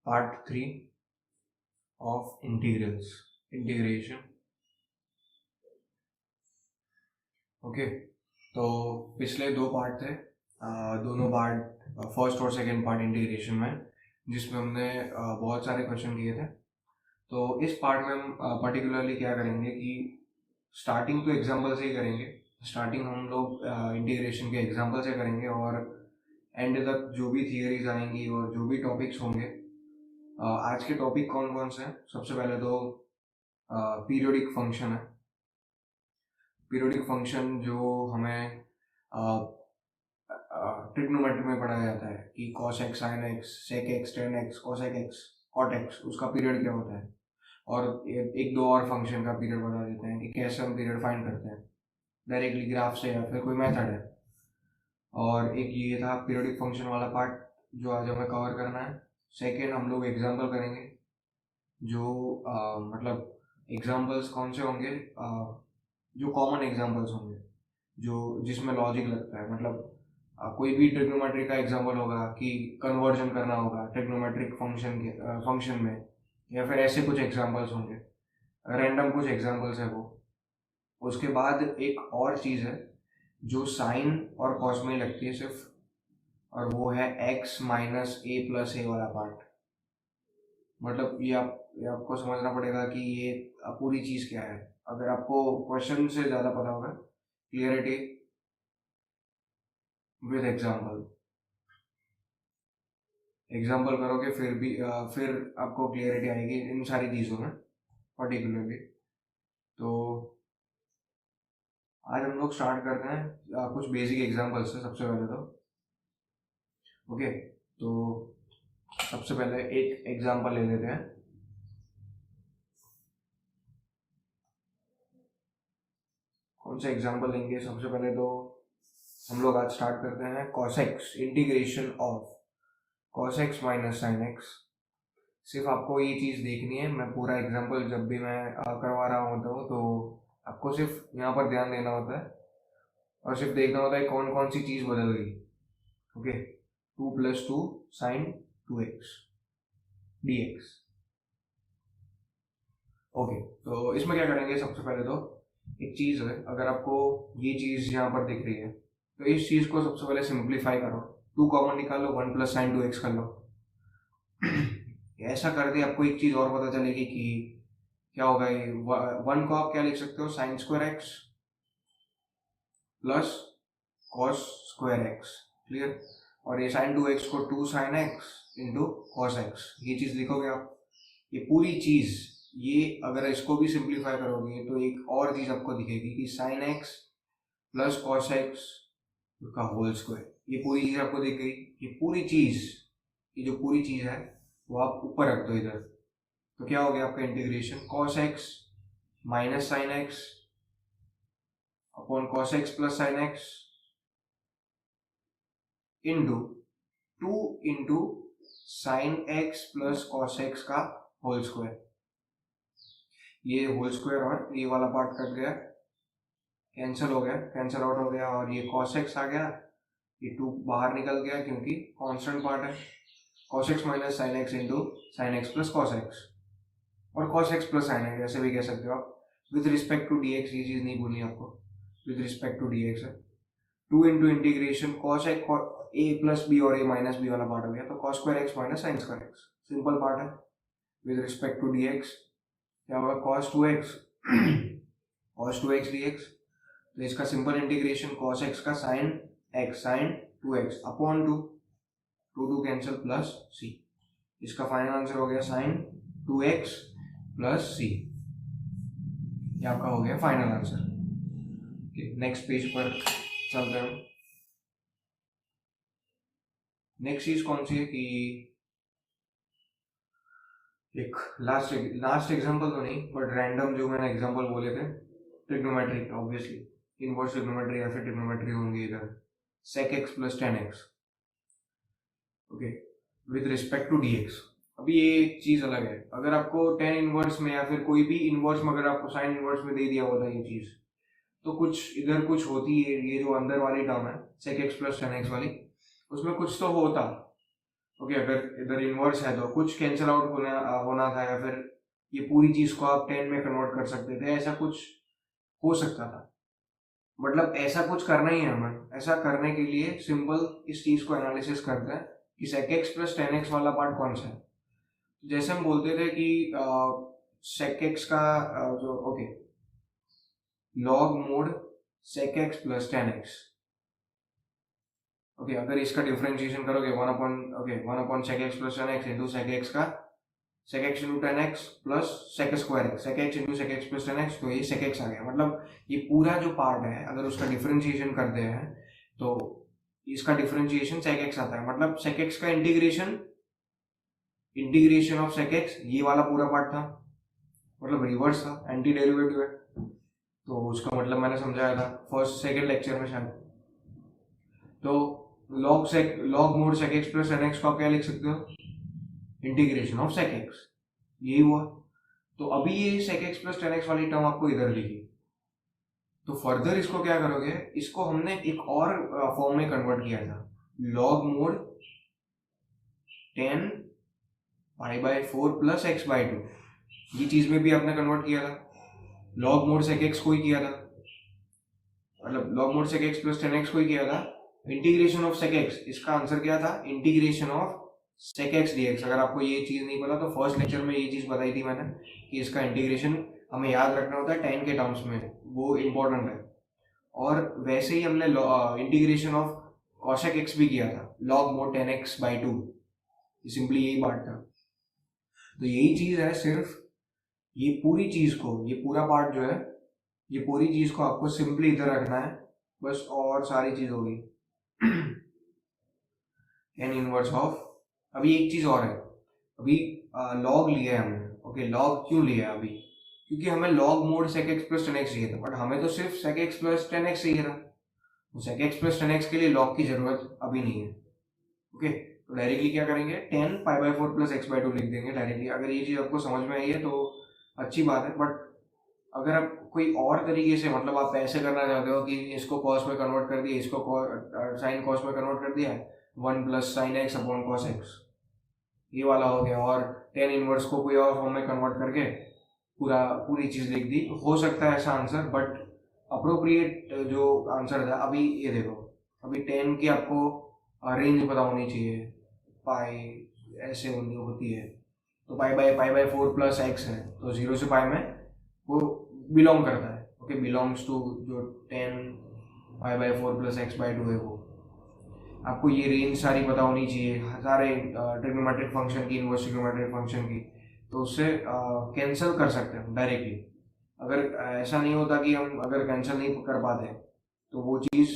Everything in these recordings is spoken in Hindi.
Part 3 of integration. ओके, तो पिछले 2 पार्ट थे, दोनों पार्ट फर्स्ट और सेकंड पार्ट इंटीग्रेशन में, जिसमें हमने बहुत सारे क्वेश्चन किए थे। तो इस पार्ट में हम पर्टिकुलरली क्या करेंगे कि स्टार्टिंग तो एग्जाम्पल से ही करेंगे। स्टार्टिंग हम लोग इंटीग्रेशन के एग्जाम्पल से करेंगे और एंड तक जो भी थियरीज आएंगी और जो भी टॉपिक्स होंगे। आज के टॉपिक कौन कौन से हैं? सबसे पहले तो पीरियोडिक फंक्शन है। पीरियोडिक फंक्शन जो हमें ट्रिग्नोमेट्री में पढ़ाया जाता है कि cos x sin x sec x tan x cosec x cot x, उसका पीरियड क्या होता है। और एक दो और फंक्शन का पीरियड बता देते हैं कि कैसे हम पीरियड फाइंड करते हैं, डायरेक्टली ग्राफ से या फिर कोई मेथड है। और एक ये था पीरियोडिक फंक्शन वाला पार्ट जो आज हमें कवर करना है। सेकेंड हम लोग एग्जाम्पल करेंगे, जो मतलब एग्जाम्पल्स कौन से होंगे, जो कॉमन एग्जाम्पल्स होंगे, जो जिसमें लॉजिक लगता है। मतलब कोई भी ट्रिग्नोमेट्री का एग्जाम्पल होगा कि कन्वर्जन करना होगा ट्रिग्नोमेट्रिक फंक्शन में, या फिर ऐसे कुछ एग्जाम्पल्स होंगे, रैंडम कुछ एग्जाम्पल्स है वो। उसके बाद एक और चीज़ है जो साइन और कॉस में लगती है सिर्फ, और वो है x minus A plus A वाला पार्ट। मतलब ये आपको समझना पड़ेगा कि ये पूरी चीज़ क्या है। अगर आपको क्वेश्चन से ज़्यादा पता होगा, क्लियरिटी विद एग्जाम्पल करोगे फिर आपको क्लियरिटी आएगी इन सारी चीज़ों में पर्टिकुलरली। तो आज हम लोग स्टार्ट करते हैं कुछ बेसिक एग्जाम्पल से सबसे पहले तो। ओके, तो सबसे पहले एक एग्जाम्पल ले लेते हैं। कौन सा एग्जाम्पल लेंगे? सबसे पहले तो हम लोग आज स्टार्ट करते हैं cos x, integration of cos x minus sin x। सिर्फ आपको ये चीज़ देखनी है, मैं पूरा एग्जाम्पल जब भी मैं करवा रहा होता हूँ तो आपको सिर्फ यहाँ पर ध्यान देना होता है और सिर्फ देखना होता है कौन कौन सी चीज़ बदल गई। Okay, 2 + 2 sin 2x dx। Okay, तो इसमें क्या करेंगे? सबसे पहले तो एक चीज़ है, अगर आपको ये चीज़ यहाँ पर दिख रही है तो इस चीज़ को सबसे पहले सिंप्लीफाई करो। 2 कॉमन निकालो, 1 + sin 2x कर लो। ऐसा करके आपको एक चीज़ और पता चलेगी कि क्या होगा। ये 1 को आप क्या लिख सकते हो? sin square x plus cos square x। Clear? और ये sin 2x को 2 sin x into cos x, ये चीज़ लिखोगे आप। ये पूरी चीज़, ये अगर इसको भी सिंप्लीफाई करोगे तो एक और चीज़ आपको दिखेगी कि sin x plus cos x का होल स्क्वायर। ये पूरी चीज़ आपको दिख गई। ये पूरी चीज़, ये जो पूरी चीज़ है वो आप ऊपर रख दो इधर। तो क्या हो गया आपका integration? cos x minus sine x upon cos x plus sine x into 2 into sine x plus cos x का होल स्क्वायर। ये होल स्क्वायर और ये वाला पार्ट कट गया, कैंसिल हो गया, कैंसिल आउट हो गया, और ये cos x आ गया, ये 2 बाहर निकल गया क्योंकि कांस्टेंट पार्ट है। cos x minus sine x into sine x plus cos x, और cos x plus sine x ऐसे भी कह सकते हो आप। विद रिस्पेक्ट टू dx, ये चीज़ नहीं भूलनी आपको, विद रिस्पेक्ट टू dx है। 2 into integration cos a plus B और a माइनस बी वाला पार्ट हो गया, तो cos square x minus sine square x, simple part है। विद रिस्पेक्ट टू dx क्या होगा? cos 2x cos 2x dx। तो इसका सिंपल इंटीग्रेशन cos x का sine x sine 2x upon 2, 2 cancel plus c। इसका फाइनल आंसर हो गया साइन 2x प्लस c। ये आपका हो गया फाइनल आंसर। नेक्स्ट पेज पर चलते हैं। नेक्स्ट चीज कौन सी है कि एक लास्ट एग्जांपल तो नहीं, बट रैंडम जो मैंने एग्जांपल बोले थे ट्रिग्नोमेट्री, ऑब्वियसली इनवर्स ट्रिग्नोमेट्री या फिर ट्रिग्नोमेट्री होंगी इधर। sec x plus tan x, okay, with respect to dx। अभी ये एक चीज अलग है, अगर आपको tan इनवर्स में या फिर कोई भी इनवर्स में अगर आपको साइन इनवर्स में दे दिया होता है ये चीज, तो कुछ इधर कुछ होती है। ये जो अंदर वाली टर्म है sec x plus tan x वाली, उसमें कुछ तो होता, ओके, अगर इधर इनवर्स है तो कुछ कैंसिल आउट होना था, या फिर ये पूरी चीज को आप 10 में कन्वर्ट कर सकते थे, ऐसा कुछ हो सकता था। मतलब ऐसा कुछ करना ही है हमें। ऐसा करने के लिए सिंपल इस चीज को एनालिसिस करते हैं कि sec x प्लस 10x वाला पार्ट कौन सा है। जैसे हम बोलते थे कि sec x का जो okay log mode sec x plus 10x, okay अगर इसका डिफरेंशिएशन करोगे 1 upon sec x plus 10x into sec x का sec x into 10x plus sec square x, sec x into sec x plus 10x, तो ये sec x आ गया। मतलब ये पूरा जो पार्ट है अगर उसका डिफरेंशिएशन करते हैं तो इसका डिफरेंशिएशन sec x आता है। मतलब sec x का इंटीग्रेशन ऑफ sec x ये वाला पूरा पार्ट था, मतलब रिवर्स था, एंटी डेरिवेटिव है। तो उसका मतलब मैंने समझाया था फर्स्ट सेकेंड लेक्चर में शायद। तो log mode sec x plus 10x को आप क्या लिख सकते हो, इंटीग्रेशन ऑफ sec x, यही हुआ। तो अभी ये sec x प्लस 10x वाली टर्म आपको इधर दिखी, तो फर्दर इसको क्या करोगे, इसको हमने एक और फॉर्म में कन्वर्ट किया था, log mod 10 pi by 4 plus x by 2, ये चीज में भी आपने कन्वर्ट किया था। लॉग मोड sec x को ही किया था, मतलब log mod sec x plus 10x को ही किया था। इंटीग्रेशन ऑफ sec x, इसका आंसर क्या था, integration of sec x dx। अगर आपको ये चीज नहीं पता तो फर्स्ट लेक्चर में ये चीज बताई थी मैंने कि इसका इंटीग्रेशन हमें याद रखना होता है 10 के टर्म्स में, वो इम्पोर्टेंट है। और वैसे ही हमने इंटीग्रेशन ऑफ cosec x भी किया था, log mod 10x by 2, simply यही बात था। तो यही चीज है, सिर्फ ये पूरी चीज को, ये पूरा पार्ट जो है, ये पूरी चीज को आपको सिंपली इधर रखना है बस, और सारी चीज होगी एन इनवर्स ऑफ। अभी एक चीज और है, अभी लॉग लिया है हमने, ओके लॉग क्यों लिया है अभी, क्योंकि हमें log mode sec x plus 10x चाहिए था, बट हमें तो सिर्फ sec x प्लस 10x चाहिए था। तो sec x प्लस 10x के लिए लॉग की जरूरत अभी नहीं है। ओके, तो डायरेक्टली क्या करेंगे, 10 pi by 4 plus x by 2 लिख देंगे डायरेक्टली। अगर ये चीज आपको समझ में आई है तो अच्छी बात है, बट अगर आप कोई और तरीके से, मतलब आप ऐसे करना चाहते हो कि इसको कॉस में कन्वर्ट कर दिया, इसको साइन कॉस में कन्वर्ट कर दिया, 1 plus sign X upon cos x, ये वाला हो गया, और 10 इनवर्स को कोई और फॉर्म में कन्वर्ट करके पूरी चीज लिख दी, हो सकता है ऐसा आंसर। बट अप्रोप्रिएट जो आंसर था, अभी ये देखो, अभी 10 की आपको रेंज पता होनी चाहिए, पाई ऐसे होती है, तो पाई बाय 4 प्लस एक्स है, तो 0 से पाई में वो बिलोंग करता है। ओके, बिलोंग्स टू जो 10 pi by 4 plus x by 2 है, वो आपको ये रेंज सारी पता होनी चाहिए, सारे ट्रिग्नोमेट्रिक फंक्शन की, इनवर्स ट्रिग्नोमेट्रिक फंक्शन की, तो उससे कैंसिल कर सकते हैं डायरेक्टली। अगर ऐसा नहीं होता कि हम अगर कैंसिल नहीं कर पाते तो वो चीज़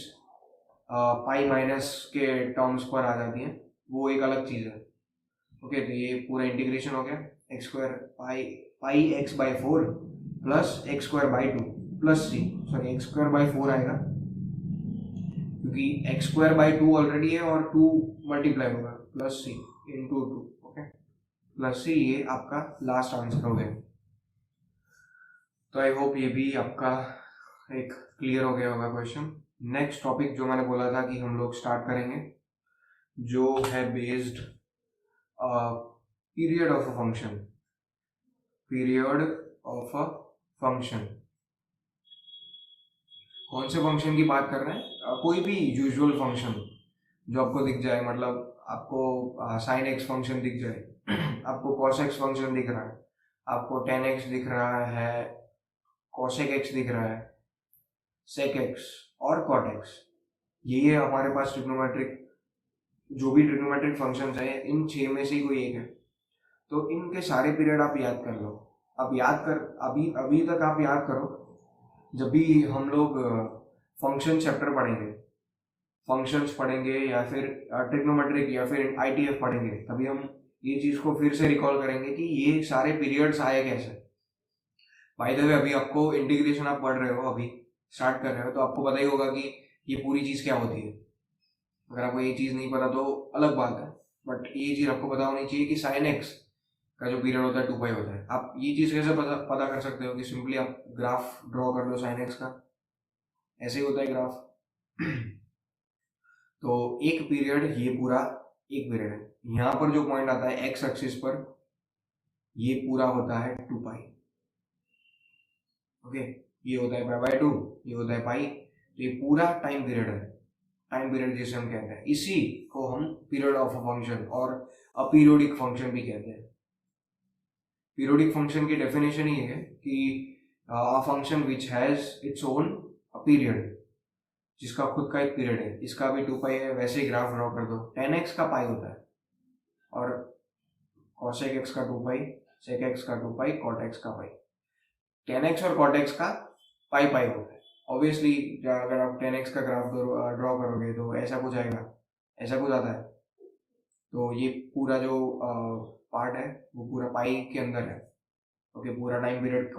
पाई माइनस के टर्म्स पर आ जाती है, वो एक अलग चीज़ है। ओके, तो ये पूरा इंटीग्रेशन हो गया, x square pi x by 4 plus x square by 2 plus C, sorry x square by 4 आएगा क्योंकि एक्स स्क्वायर बाई 2 ऑलरेडी है और 2 मल्टीप्लाई होगा, प्लस सी इंटू 2, ओके प्लस सी। ये आपका लास्ट आंसर हो गया। तो आई होप ये भी आपका एक क्लियर हो गया होगा क्वेश्चन। नेक्स्ट टॉपिक जो मैंने बोला था कि हम लोग स्टार्ट करेंगे, जो है based period of a function, period of a function. कौन से फंक्शन की बात कर रहे हैं, कोई भी यूजुअल फंक्शन जो आपको दिख जाए, मतलब आपको साइन एक्स फंक्शन दिख जाए आपको कॉस एक्स फंक्शन दिख रहा है, आपको टेन एक्स दिख रहा है, कॉसेक एक्स दिख रहा है, सेक एक्स और कॉट एक्स, ये हमारे पास ट्रिग्नोमेट्रिक, जो भी ट्रिग्नोमेट्रिक फंक्शंस है, इन 6 में से ही कोई एक है। तो इनके सारे पीरियड आप याद कर लो, अभी तक आप याद करो, जब भी हम लोग फंक्शन चैप्टर पढ़ेंगे, फंक्शंस पढ़ेंगे या फिर ट्रिग्नोमेट्रिक या फिर आईटीएफ पढ़ेंगे, तभी हम ये चीज को फिर से रिकॉल करेंगे कि ये सारे पीरियड्स आए कैसे। बाय द वे, अभी आपको इंटीग्रेशन आप पढ़ रहे हो, अभी स्टार्ट कर रहे हो, तो आपको पता ही होगा कि ये पूरी चीज क्या होती है। अगर आपको ये चीज नहीं पता तो अलग बात है, बट ये चीज आपको पता होनी चाहिए कि साइन एक्स का जो पीरियड होता है 2 पाई होता है। आप ये चीज कैसे पता कर सकते हो कि सिंपली आप ग्राफ ड्रॉ कर लो साइन एक्स का, ऐसे ही होता है ग्राफ तो एक पीरियड ये पूरा 1 पीरियड है। यहाँ पर जो पॉइंट आता है एक्स एक्सिस पर, ये पूरा होता है 2 पाई। ओके, ये होता है पाई/2, ये होता है पाई, तो ये पूरा टाइम पीरियड है। टाइम पीरियड जिसे हम कहते हैं, इसी को हम पीरियड ऑफ अ फंक्शन और अपीरियोडिक फंक्शन भी कहते हैं। पीरियोडिक फंक्शन की डेफिनेशन ही है कि a function which has its own period, जिसका खुद का एक पीरियड है। इसका भी 2 पाई है, वैसे ही ग्राफ ड्रॉ कर दो। tan x का पाई होता है और cosec x का 2 पाई, sec x का 2 पाई, cot x का पाई। tan x और cot x का पाई पाई होता है। ऑब्वियसली अगर आप tan x का ग्राफ ड्रॉ करोगे तो ऐसा कुछ आएगा, ऐसा कुछ आता है। तो ये पूरा जो पार्ट है वो पूरा पाई के अंदर है। ओके, पूरा टाइम पीरियड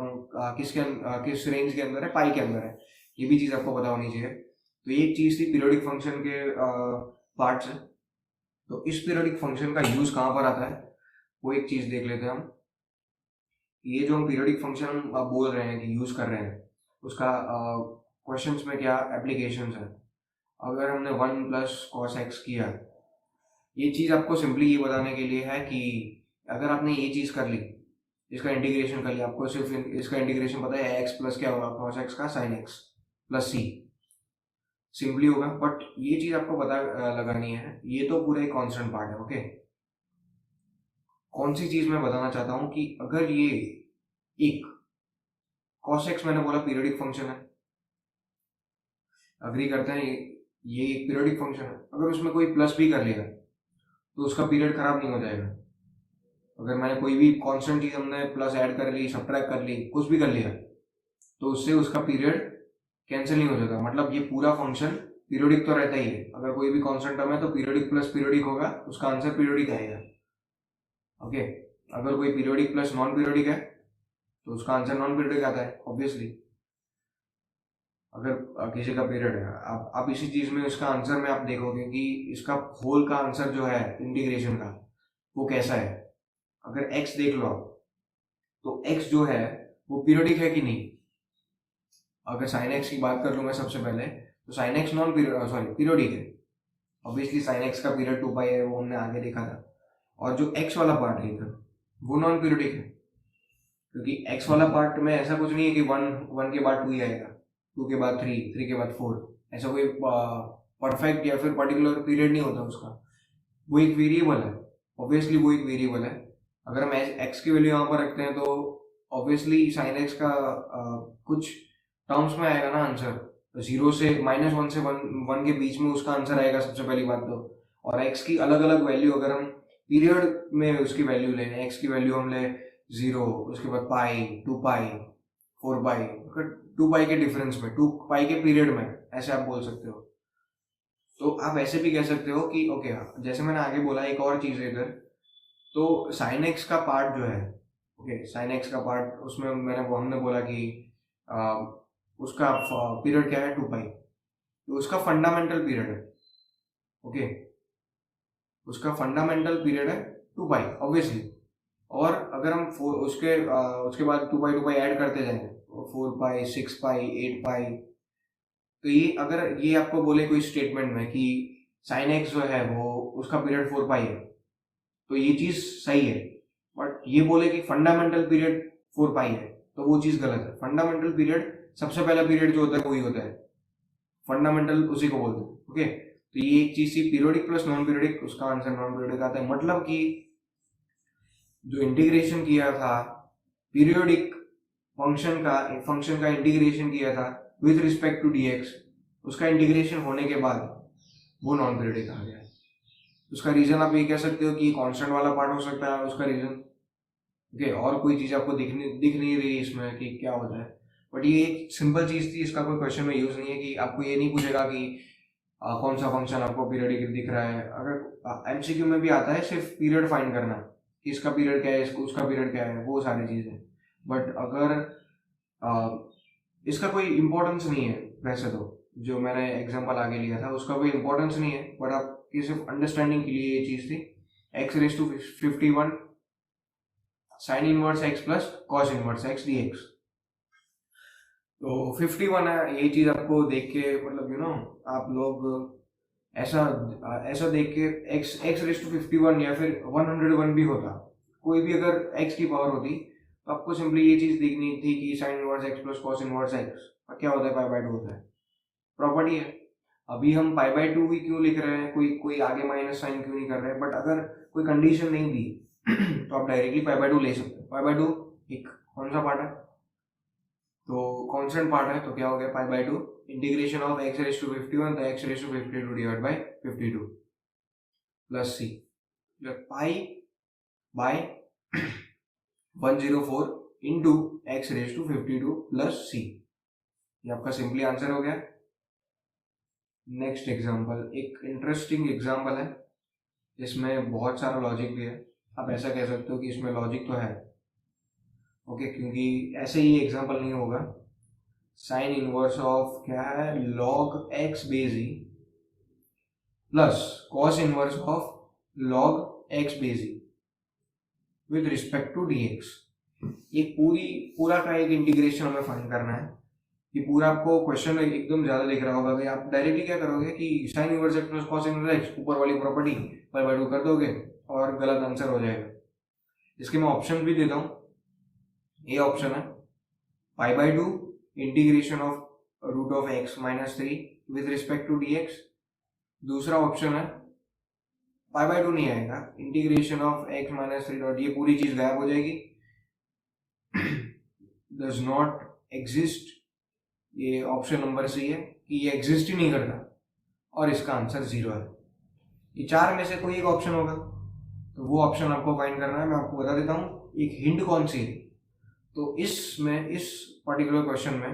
किस रेंज के अंदर है? पाई के अंदर है। ये भी चीज़ आपको पता होनी चाहिए। तो ये एक चीज़ थी पीरियोडिक फंक्शन के पार्ट्स है। तो इस पीरियोडिक फंक्शन का यूज़ कहाँ पर आता है, वो एक चीज़ देख लेते हैं हम। ये जो हम पीरियोडिक फंक्शन हम बोल रहे हैं कि यूज़ कर रहे हैं, उसका क्वेश्चंस में क्या एप्लीकेशंस है। अगर हमने 1 प्लस कॉस एक्स किया, ये चीज़ आपको सिंपली ये बताने के लिए है कि अगर आपने ये चीज़ कर ली, इसका इंटीग्रेशन कर लिया, आपको सिर्फ इसका इंटीग्रेशन पता है एक्स प्लस क्या होगा, कॉस एक्स का साइन एक्स प्लस सी, सिंपली होगा। बट ये चीज़ आपको पता लगानी है, ये तो पूरा एक कॉन्स्टेंट पार्ट है। ओके, कौन सी चीज़ मैं बताना चाहता हूँ कि अगर ये एक कॉस एक्स मैंने बोला पीरियोडिक फंक्शन है, अग्री करते हैं ये एक पीरियोडिक फंक्शन है। अगर उसमें कोई प्लस भी कर लिया तो उसका पीरियड खराब नहीं हो जाएगा। अगर मैंने कोई भी कांस्टेंट चीज हमने प्लस ऐड कर ली, सब्ट्रैक्ट कर ली, कुछ भी कर लिया, तो उससे उसका पीरियड कैंसिल नहीं हो जाता। मतलब ये पूरा फंक्शन पीरियोडिक तो रहता ही है। अगर कोई भी कांस्टेंट टर्म है तो पीरियोडिक प्लस पीरियोडिक होगा, उसका आंसर पीरियोडिक आएगा। ओके, अगर कोई पीरियोडिक प्लस नॉन पीरियोडिक है तो उसका आंसर नॉन पीरियोडिक आता है ऑब्वियसली। अगर किसी का पीरियड है, आप इसी चीज में इसका आंसर में आप देखोगे कि इसका होल का आंसर जो है इंटीग्रेशन का वो कैसा है। अगर x देख लो आप, तो x जो है वो पीरियोडिक है कि नहीं। अगर sin x की बात कर लूँ मैं सबसे पहले, तो sin x नॉन पीरियोडिक है। ऑब्वियसली sin x का पीरियड 2 पाई है, वो हमने आगे देखा था। और जो x वाला पार्ट है इधर, वो नॉन पीरियोडिक है, क्योंकि x वाला पार्ट में ऐसा कुछ नहीं है कि 1 के बाद 2 ही आएगा, 2 के बाद 3 के बाद 4, ऐसा कोई परफेक्ट या फिर पर्टिकुलर पीरियड नहीं होता उसका। वो एक वेरिएबल है, ऑब्वियसली वो एक वेरिएबल है। अगर हम x की वैल्यू यहाँ पर रखते हैं तो ऑब्वियसली sin x का कुछ टर्म्स में आएगा ना आंसर, 0 से -1 से 1 के बीच में उसका आंसर आएगा सबसे पहली बात तो। और x की अलग अलग वैल्यू अगर हम पीरियड में उसकी वैल्यू लें, x की वैल्यू हम ले 0, उसके बाद पाई, 2 पाई, 4 पाई, 2 पाई के डिफरेंस में, 2 पाई के पीरियड में, ऐसे आप बोल सकते हो। तो आप ऐसे भी कह सकते हो कि ओके, जैसे मैंने आगे बोला एक और चीज़ है इधर, तो sin x का पार्ट जो है, ओके, sin x का पार्ट, उसमें हमने बोला कि उसका पीरियड क्या है, 2 पाई, तो उसका फंडामेंटल पीरियड है। ओके, उसका फंडामेंटल पीरियड है 2 पाई ऑब्वियसली। और अगर हम उसके बाद 2 पाई ऐड करते जाएंगे, 4 पाई, 6 पाई, 8 पाई, तो ये अगर ये आपको बोले कोई स्टेटमेंट में कि sin x जो है वो उसका पीरियड 4 पाई है, तो ये चीज सही है। बट ये बोले कि फंडामेंटल पीरियड 4 पाई है, तो वो चीज गलत है। फंडामेंटल पीरियड सबसे पहला पीरियड जो होता है वही होता है, फंडामेंटल उसी को बोलते हैं। ओके, तो ये एक चीज थी पीरियोडिक प्लस नॉन पीरियोडिक, उसका आंसर नॉन पीरियोडिक आता है। मतलब कि जो इंटीग्रेशन किया था पीरियोडिक फंक्शन का इंटीग्रेशन किया था विद रिस्पेक्ट टू dx, उसका इंटीग्रेशन होने के बाद वो नॉन पीरियोडिक आ गया। उसका रीजन आप ये कह सकते हो कि कांस्टेंट वाला पार्ट हो सकता है उसका रीजन। ओके, और कोई चीज आपको दिख नहीं रही इसमें कि क्या होता है। बट ये एक सिंपल चीज थी, इसका कोई क्वेश्चन में यूज नहीं है कि आपको ये नहीं पूछेगा कि कौन सा फंक्शन आपको पीरियोडिक दिख रहा है। अगर एमसीक्यू में भी आता है सिर्फ पीरियड फाइंड करना, कि इसका पीरियड क्या है, उसका पीरियड क्या है, वो सारी चीजें। बट अगर इसका कोई इम्पोर्टेंस नहीं है, वैसे तो जो मैंने एग्जांपल आगे लिया था उसका कोई इम्पोर्टेंस नहीं है, बट आपकी सिर्फ अंडरस्टैंडिंग के लिए ये चीज थी। x⁻51 sin inverse x plus cos inverse x dx। तो 51 है, ये चीज आपको देख के मतलब आप लोग ऐसा ऐसा देख के x रेस टू 51 या फिर 101 भी होता, कोई भी अगर x की पावर होती, तो आपको सिंपली ये चीज देखनी थी कि sine inverse x plus cos inverse x क्या होता है, पाई बाय 2 होता है, प्रॉपर्टी है। अभी हम पाई बाय 2 ही क्यों लिख रहे हैं, कोई आगे माइनस साइन क्यों नहीं कर रहे हैं, बट अगर कोई कंडीशन नहीं दी तो आप डायरेक्टली पाई बाय 2 ले सकते हो। पाई बाय 2 एक कौन सा पार्ट है, तो कांस्टेंट पार्ट है, तो क्या हो गया pi by 2 integration of x raise to 51 तो x raise to 52 divide by 52 plus c, pi by 104 into x raise to 52 plus c, ये आपका सिंपली आंसर हो गया। नेक्स्ट एग्जांपल, एक इंटरेस्टिंग एग्जांपल है, इसमें बहुत सारा लॉजिक भी है। आप ऐसा कह सकते हो कि इसमें लॉजिक तो है, ओके, क्योंकि ऐसे ही एग्जांपल नहीं होगा। साइन इनवर्स ऑफ क्या है, log x base e plus cos inverse of log x base e with respect to dx। ये पूरा का एक इंटीग्रेशन हमें फाइंड करना है। ये पूरा आपको क्वेश्चन एकदम ज्यादा दिख रहा होगा, भाई आप डायरेक्टली क्या करोगे कि sine inverse x plus cos inverse x ऊपर वाली प्रॉपर्टी पाई बाय 2 कर दोगे और गलत आंसर हो जाएगा। इसके मैं ऑप्शन भी देता हूँ। ये ऑप्शन है pi by 2 integration of root of x minus 3 with respect to dx। दूसरा ऑप्शन है पाई बाय 2 नहीं आएगा, integration of x minus 3 dot, ये पूरी चीज गायब हो जाएगी, डज नॉट एग्जिस्ट। ये ऑप्शन नंबर सी है कि ये एग्जिस्ट ही नहीं करता और इसका आंसर 0 है। ये चार में से कोई एक ऑप्शन होगा, तो वो ऑप्शन आपको फाइंड करना है। मैं आपको बता देता हूँ एक हिंट कौन सी है। तो इसमें इस पर्टिकुलर क्वेश्चन में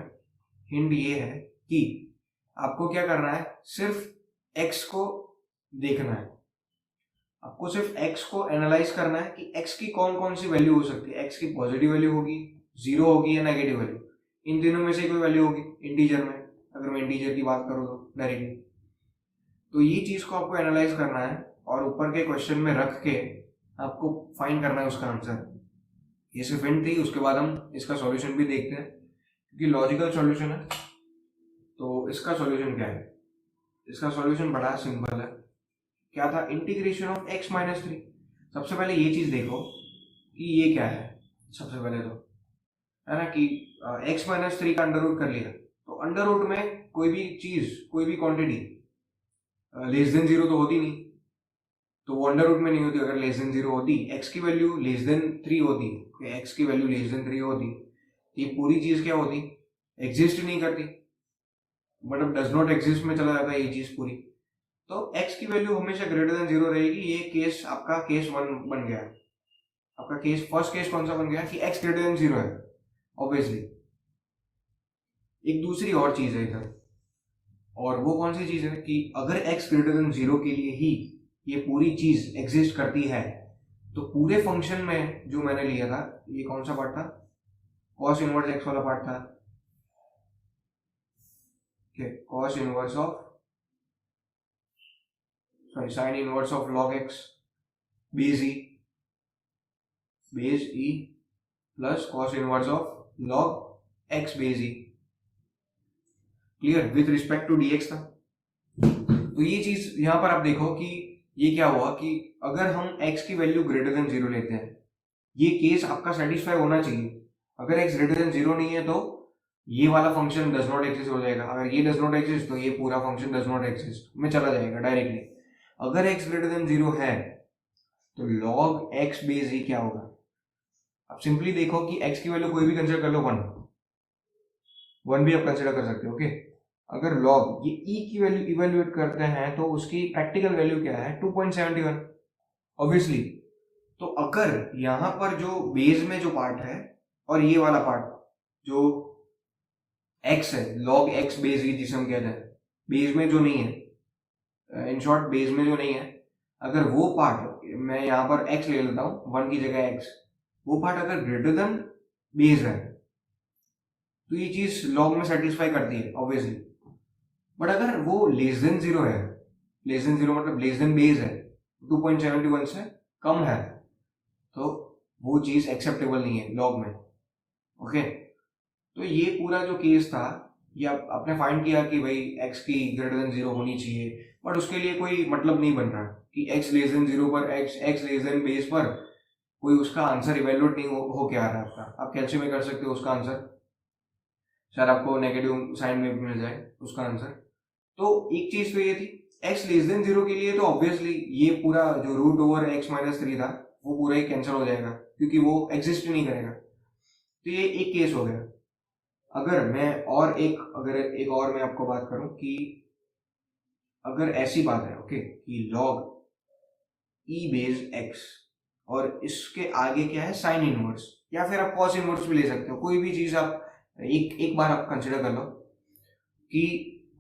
हिंट ये है कि आपको क्या करना है, सिर्फ x को देखना है, आपको सिर्फ x को एनालाइज करना है कि x की कौन कौन सी वैल्यू हो सकती है। x की पॉजिटिव वैल्यू होगी, 0 होगी या नेगेटिव वैल्यू, इन तीनों में से कोई वैल्यू होगी इंटीजर में, अगर मैं इंटीजर की बात करूँ तो डायरेक्टली। तो ये चीज को आपको एनालाइज करना है और ऊपर के क्वेश्चन में रख के आपको फाइंड करना है उसका आंसर। ये सिर्फ हिंट थी, उसके बाद हम इसका सॉल्यूशन भी देखते हैं क्योंकि लॉजिकल सॉल्यूशन है। तो इसका सॉल्यूशन क्या है, इसका सॉल्यूशन बड़ा सिंपल है। क्या था, इंटीग्रेशन ऑफ x माइनस 3। सबसे पहले ये चीज देखो कि ये क्या है। सबसे पहले तो है ना कि x माइनस 3 का अंडर रूट कर लिया, तो अंडर रूट में कोई भी चीज, कोई भी क्वांटिटी लेस देन 0 तो होती नहीं, तो वो अंडर रूट में नहीं होती। अगर लेस देन 0 होती, x की वैल्यू लेस देन 3 होती, x की वैल्यू लेस देन 3 होती, ये पूरी चीज क्या होती, एग्जिस्ट नहीं करती, मतलब डज नॉट एग्जिस्ट में चला जाता है ये चीज पूरी। तो x की वैल्यू हमेशा ग्रेटर देन 0 रहेगी। ये केस आपका केस 1 बन गया। आपका केस फर्स्ट केस कौन सा बन गया कि x ग्रेटर देन 0 है ऑब्वियसली। एक दूसरी और चीज है इधर, और वो कौन सी चीज है कि अगर x ग्रेटर देन 0 के लिए ही ये पूरी चीज एग्जिस्ट करती है, तो पूरे फंक्शन में जो मैंने लिया था, ये कौन सा पार्ट था, cos इनवर्स x वाला पार्ट था, cos inverse of sine inverse of log x base e plus cos inverse of log x base e, clear, with respect to dx था। तो ये चीज यहां पर आप देखो कि ये क्या हुआ कि अगर हम x की वैल्यू ग्रेटर देन 0 लेते हैं, ये केस आपका सेटिस्फाई होना चाहिए। अगर x ग्रेटर देन 0 नहीं है तो ये वाला फंक्शन डज नॉट एग्जिस्ट हो जाएगा। अगर ये डज नॉट एग्जिस्ट तो ये पूरा फंक्शन डज नॉट एग्जिस्ट में चला जाएगा डायरेक्टली। अगर x ग्रेटर देन 0 है तो log x बेस ई क्या होगा। अब सिंपली देखो कि x की वैल्यू कोई भी कंसिडर कर लो, 1 भी आप कंसिडर कर सकते हो, ओके। अगर log ये e की वैल्यू इवेल्युएट करते हैं तो उसकी प्रैक्टिकल वैल्यू क्या है, 2.71 ऑब्वियसली। तो अगर यहां पर जो बेस में जो पार्ट है और ये वाला पार्ट जो x है, log x बेस ई जिसे हम कहते हैं, बेस में जो नहीं है, इन शॉर्ट बेस में जो नहीं है, अगर वो पार्ट, मैं यहाँ पर x ले लेता हूँ 1 की जगह x, वो पार्ट अगर ग्रेटर देन बेस है तो ये चीज log में सेटिस्फाई करती है ऑब्वियसली। बट अगर वो लेस देन 0 है, लेस देन 0 मतलब लेस देन बेस है, 2.71 से कम है, तो वो चीज एक्सेप्टेबल नहीं है log में, ओके। तो ये पूरा जो केस था ये आपने फाइंड किया कि भाई x की ग्रेटर देन 0 होनी चाहिए, बट उसके लिए कोई मतलब नहीं बन रहा कि x लेस देन 0 पर x लेस देन बेस पर कोई उसका आंसर इवेल्युएट नहीं हो क्या आ रहा है आपका। आप कैसे में कर सकते हो उसका आंसर, शायद आपको नेगेटिव साइन में मिल जाए उसका आंसर। तो एक चीज तो ये थी, x लेस देन 0 के लिए तो ऑब्वियसली ये पूरा जो रूट ओवर x माइनस 3 था वो पूरा ही कैंसिल हो जाएगा क्योंकि वो एग्जिस्ट ही नहीं करेगा। तो ये एक केस हो गया। अगर एक और मैं आपको बात करूं कि अगर ऐसी बात है ओके कि log e बेस x और इसके आगे क्या है साइन इनवर्स, या फिर आप कॉस इनवर्स भी ले सकते हो, कोई भी चीज आप एक बार आप कंसिडर कर लो कि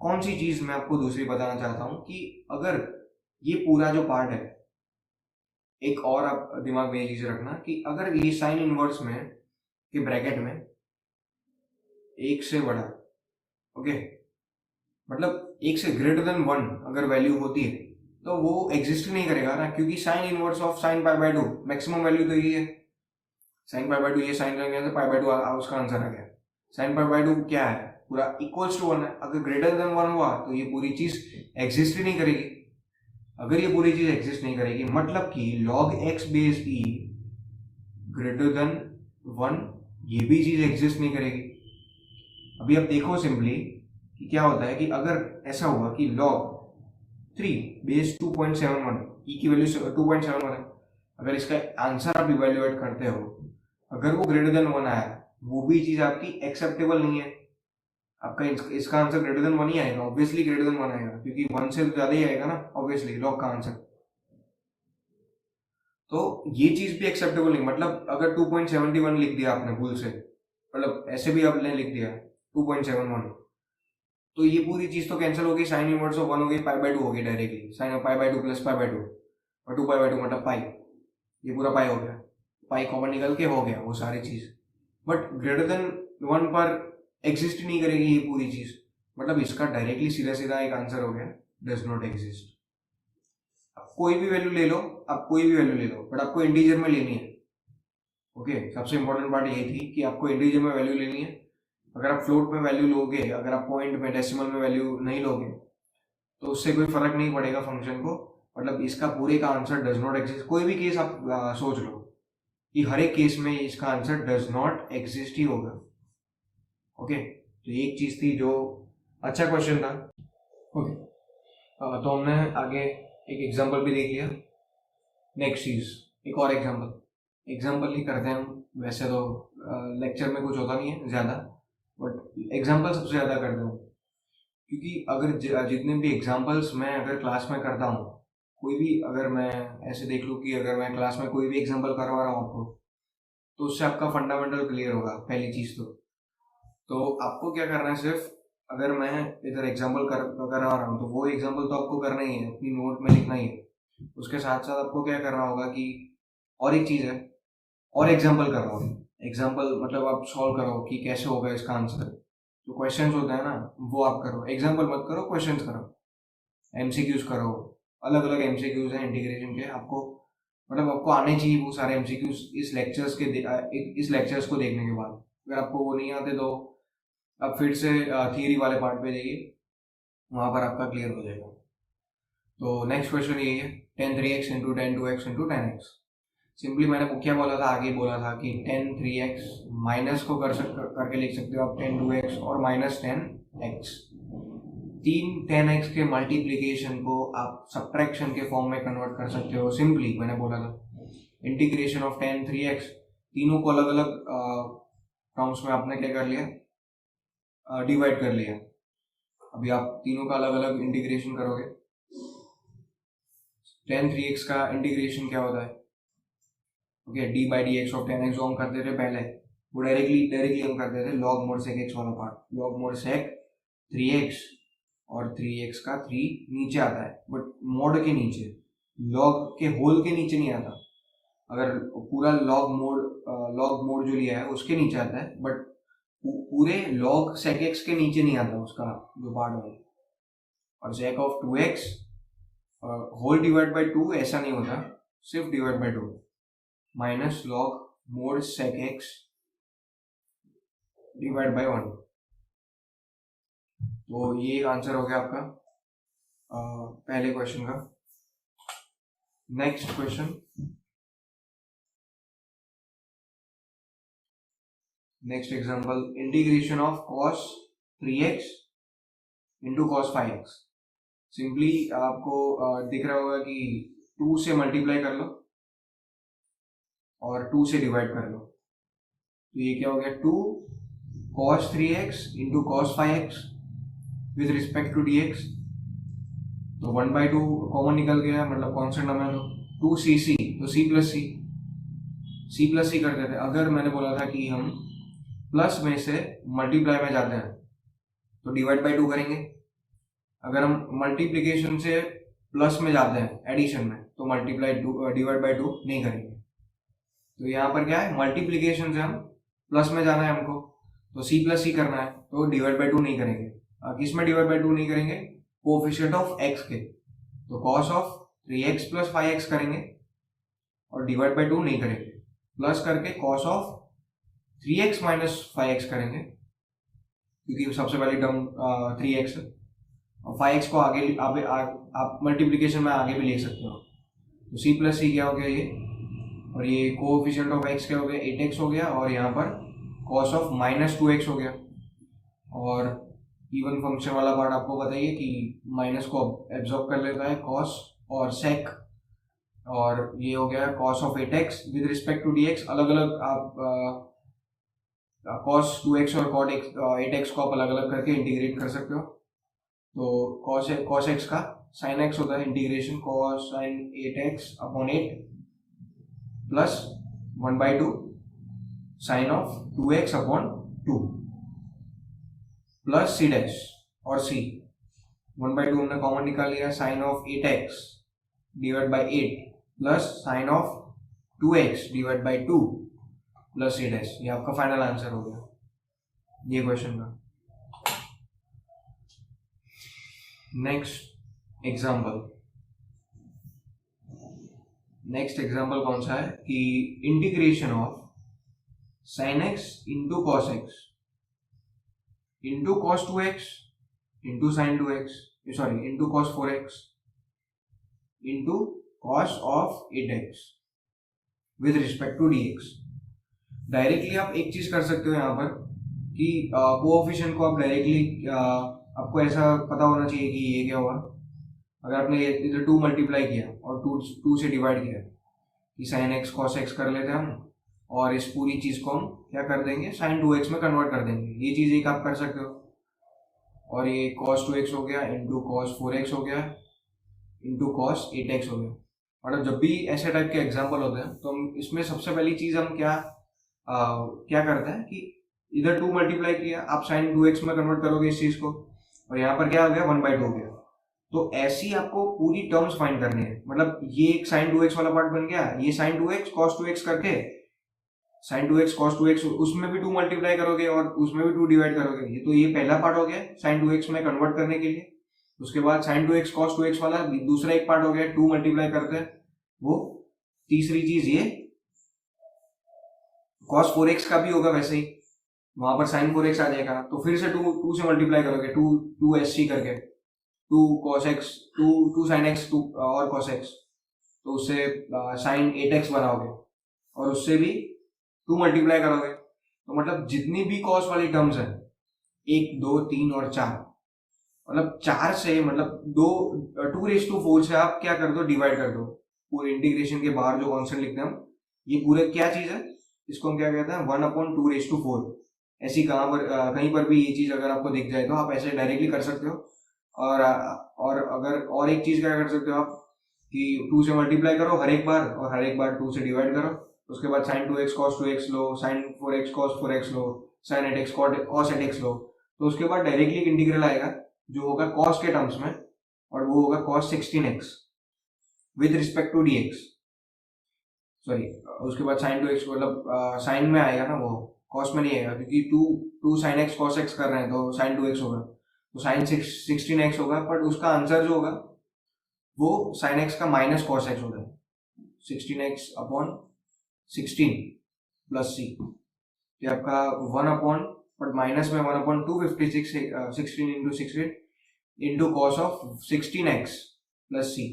कौन सी चीज मैं आपको दूसरी बताना चाहता हूं कि अगर ये पूरा जो पार्ट है, एक और आप दिमाग में ये चीज रखना कि अगर ये साइन इनवर्स में के ब्रैकेट में एक से बड़ा ओके मतलब एक से ग्रेटर देन 1 अगर वैल्यू होती है तो वो एग्जिस्ट नहीं करेगा ना, क्योंकि sign inverse of sine pi by 2 maximum value तो यही है। साइन पाई बाय 2 ये साइन लग गया तो पाई बाय 2 उसका आंसर आ गया। साइन पाई बाय 2 क्या है, पूरा इक्वल्स टू 1 है। अगर ग्रेटर देन 1 हुआ तो ये पूरी चीज एग्जिस्ट ही नहीं करेगी। अगर ये पूरी चीज एग्जिस्ट नहीं करेगी मतलब कि log x base e greater than 1 ये भी चीज एग्जिस्ट नहीं करेगी। अभी आप देखो सिंपली कि क्या होता है कि अगर ऐसा हुआ कि log 3 बेस 2.71 e की वैल्यू 2.71 है, अगर इसका आंसर आप इवेल्युएट करते हो, अगर वो ग्रेटर देन 1 आया वो भी चीज आपकी एक्सेप्टेबल नहीं है। आपका इसका आंसर ग्रेटर देन 1 ही आएगा, ऑब्वियसली ग्रेटर देन 1 आएगा क्योंकि 1 से ज्यादा ही आएगा ना ऑब्वियसली log का आंसर। तो ये चीज भी एक्सेप्टेबल नहीं, मतलब अगर 2.71 लिख दिया आपने भूल से, मतलब ऐसे भी आपने लिख दिया 2.71, तो ये पूरी चीज तो कैंसिल हो गई, साइन इनवर्स ऑफ 1 हो गई, पाई बाय 2 हो गई directly, sine of pi by 2 plus pi by 2 और 2 पाई बाय 2 मतलब पाई, ये पूरा पाई हो गया, पाई कॉमन निकल के हो गया वो सारी चीज। बट ग्रेटर देन 1 पर एग्जिस्ट नहीं करेगी ये पूरी चीज, मतलब इसका डायरेक्टली सीधा सीधा एक आंसर हो गया डज नॉट एग्जिस्ट। कोई भी वैल्यू ले लो, आप कोई भी वैल्यू ले लो बट आपको इंटीजर में लेनी है। ओके सबसे इंपॉर्टेंट पार्ट ये थी कि आपको इंटीजर में वैल्यू लेनी है। अगर आप फ्लोट में वैल्यू लोगे, अगर आप पॉइंट में डेसिमल में वैल्यू नहीं लोगे तो उससे कोई फर्क नहीं पड़ेगा फंक्शन को, मतलब इसका पूरे का आंसर डज नॉट एग्जिस्ट। कोई भी केस आप सोच लो कि हर एक केस में इसका आंसर डज नॉट एग्जिस्ट ही होगा। ओके तो एक चीज थी जो अच्छा क्वेश्चन था। ओके तो हमने आगे एक एग्जांपल भी देख लिया। नेक्स्ट चीज एक और एग्जांपल ही करते हैं हम, वैसे तो लेक्चर में कुछ होता नहीं है ज़्यादा, बट एग्जांपल सबसे ज़्यादा करता हूँ क्योंकि अगर जितने भी एग्जांपल्स मैं अगर क्लास में करता हूँ, कोई भी अगर मैं ऐसे देख लूँ कि अगर मैं क्लास में कोई भी एग्जांपल करवा रहा हूँ आपको, तो उससे आपका फंडामेंटल क्लियर होगा पहली चीज़ तो आपको क्या करना है, सिर्फ अगर मैं इधर एग्जाम्पल करवा रहा हूँ तो वो एग्जाम्पल तो आपको करना ही है, अपनी नोट में लिखना ही है। उसके साथ साथ आपको क्या करना होगा कि और एक चीज़ है, और एग्जाम्पल कराओ। एग्जाम्पल मतलब आप सॉल्व करो कि कैसे होगा इसका आंसर। जो क्वेश्चंस होता है ना वो आप करो, एग्जाम्पल मत करो, क्वेश्चंस करो, एमसीक्यूज करो। अलग अलग एमसीक्यूज हैं इंटीग्रेशन के, आपको मतलब आपको आने चाहिए वो सारे एमसीक्यूज इस लेक्चर्स को देखने के बाद। अगर आपको वो नहीं आते तो आप फिर से थियरी वाले पार्ट पे जाइए, वहां पर आपका क्लियर हो जाएगा। तो नेक्स्ट क्वेश्चन यही है, 10 3x into 10 2x into 10x। Simply मैंने क्या बोला था, आगे बोला था कि 10 3x माइनस को करके लिख सकते हो आप 10 2x और माइनस 10x। तीन 10x के मल्टीप्लीकेशन को आप सब्ट्रैक्शन के फॉर्म में कन्वर्ट कर सकते हो। सिंपली मैंने बोला था इंटीग्रेशन ऑफ 10 3x, तीनों को अलग अलग टर्म्स में आपने क्या कर लिया, डिवाइड कर लिया। अभी आप तीनों का अलग अलग इंटीग्रेशन करोगे। 10 3x का इंटीग्रेशन क्या होता है, okay D by D x of 10x जो हम करते थे पहले, वो डायरेक्टली हम करते थे लॉग मोड सेक x वाला पार्ट, लॉग मोड सेक 3x और 3x का 3 नीचे आता है बट मोड के नीचे, लॉग के होल के नीचे नहीं आता। अगर पूरा लॉग मोड जो लिया है उसके नीचे आता है, बट पूरे log sec x के नीचे नहीं आता उसका जो पार्ट है। और sec of 2x whole divide by 2 ऐसा नहीं होता, सिर्फ divide by 2 minus log mod sec x divide by 1। तो ये आंसर हो गया आपका पहले क्वेश्चन का। Next question, next example, integration of cos 3x into cos 5x। Simply आपको दिख रहा होगा कि 2 से मल्टीप्लाई कर लो और 2 से डिवाइड कर लो, तो ये क्या हो गया, 2 cos 3x into cos 5x with respect to dx। तो 1/2 कॉमन निकल गया, मतलब कॉन्स्टेंट हमें 2cc, तो c प्लस सी कर देते। अगर मैंने बोला था कि हम प्लस में से मल्टीप्लाई में जाते हैं तो डिवाइड बाई 2 करेंगे। अगर हम मल्टीप्लिकेशन से प्लस में जाते हैं एडिशन में तो मल्टीप्लाई डिवाइड बाई 2 नहीं करेंगे। तो यहाँ पर क्या है, मल्टीप्लिकेशन से हम प्लस में जाना है हमको, तो c प्लस सी करना है, तो डिवाइड बाई 2 नहीं करेंगे। किस में डिवाइड बाई 2 नहीं करेंगे, कोएफिशिएंट ऑफ x के, तो cos of 3x plus 5x करेंगे और डिवाइड बाई 2 नहीं करेंगे। प्लस करके cos of 3x minus 5x करेंगे, क्योंकि सबसे पहली टर्म 3x है, और 5x को आगे आप मल्टीप्लिकेशन में आगे भी ले सकते हो। तो c प्लस सी क्या हो गया ये, और ये कोएफिशिएंट ऑफ x क्या हो गया, 8x हो गया, और यहाँ पर cos ऑफ माइनस 2x हो गया। और इवन फंक्शन वाला पार्ट आपको बताइए कि माइनस को एब्जॉर्ब कर लेता है cos और sec, और ये हो गया cos of 8x with respect to dx। अलग अलग आप cos 2x और cot 8x को आप अलग अलग करके इंटीग्रेट कर सकते हो। तो cos x का sin x होता है integration cos sin 8x upon 8 plus 1/2 sin of 2x upon 2 plus c dash, और c 1/2 हमने कॉमन निकाल लिया, sin of 8x divide by 8 plus sin of 2x divide by 2 plus c dash. ये आपका फाइनल आंसर हो गया ये क्वेश्चन का। नेक्स्ट एग्जाम्पल कौन सा है कि integration of sin x into cos x into cos 2x into sin 2x, sorry into cos 4x into cos of 8x with respect to dx। Directly आप एक चीज कर सकते हो यहाँ पर कि कोएफिशिएंट को आप डायरेक्टली आपको ऐसा पता होना चाहिए कि ये क्या हुआ। अगर आपने इधर 2 मल्टीप्लाई किया और 2 से डिवाइड किया कि sin x cos x कर लेते हैं हम, और इस पूरी चीज को हम क्या कर देंगे, sin 2x में कन्वर्ट कर देंगे। ये चीज एक आप कर सकते हो। और ये cos 2x हो गया इंटू cos 4x हो गया इंटू cos 8x हो गया। मतलब जब भी ऐसे टाइप के एग्जाम्पल होते हैं तो हम इसमें सबसे पहली चीज हम क्या करते हैं कि इधर 2 मल्टीप्लाई किया, आप sin 2x में कन्वर्ट करोगे इस चीज को, और यहाँ पर क्या हो गया, 1/2 हो गया। तो ऐसी आपको पूरी टर्म्स फाइंड करनी है। मतलब ये एक sin 2x वाला पार्ट बन गया, ये sin 2x cos 2x करके sin 2x cos 2x उसमें भी 2 मल्टीप्लाई करोगे और उसमें भी 2 डिवाइड करोगे। तो ये पहला पार्ट हो गया sin 2x में कन्वर्ट करने के लिए। उसके बाद sin 2x cos 2x वाला दूसरा एक पार्ट हो गया, 2 मल्टीप्लाई करते हैं वो। तीसरी चीज ये cos 4x का भी होगा वैसे ही, वहां पर sin 4x आ जाएगा, तो फिर से 2 से मल्टीप्लाई करोगे, 2 SC करके 2 cos x 2 sin x 2 और cos x, तो उससे sin 8x बनाओगे और उससे भी 2 मल्टीप्लाई करोगे। तो मतलब जितनी भी cos वाली टर्म्स है 1 2 3 और 4, मतलब 4 से मतलब 2 से आप क्या कर दो, डिवाइड कर दो। पूरे इंटीग्रेशन के बाहर जो कॉन्स्टेंट लिखते हैं हम, ये पूरे क्या चीज है, इसको हम क्या कहते हैं 1/2 ऐसी कहीं पर भी ये चीज अगर आपको दिख जाए तो आप ऐसे डायरेक्टली कर सकते हो। और अगर और एक चीज क्या कर सकते हो आप कि 2 से मल्टीप्लाई करो हर एक बार, और हर एक बार 2 से डिवाइड करो। उसके बाद sin 2x cos 2x लो, sin 4x cos 4x लो, sin 8x cos 8x लो। तो उसके बाद डायरेक्टली एक इंटीग्रल आएगा जो होगा cos के टर्म्स में, और वो होगा cos 16x with respect to dx। Sorry, उसके बाद sin 2x मतलब साइन में आएगा ना, वो cos में नहीं आएगा, क्योंकि 2 sin x cos x कर रहे हैं तो sin 2x होगा, तो sin 16x होगा। बट उसका आंसर जो होगा वो sin x का माइनस cos x होगा, 16x अपॉन 16 प्लस c। ये आपका 1/2 बट माइनस में 1/256 16 into 16 into cos of 16x plus C,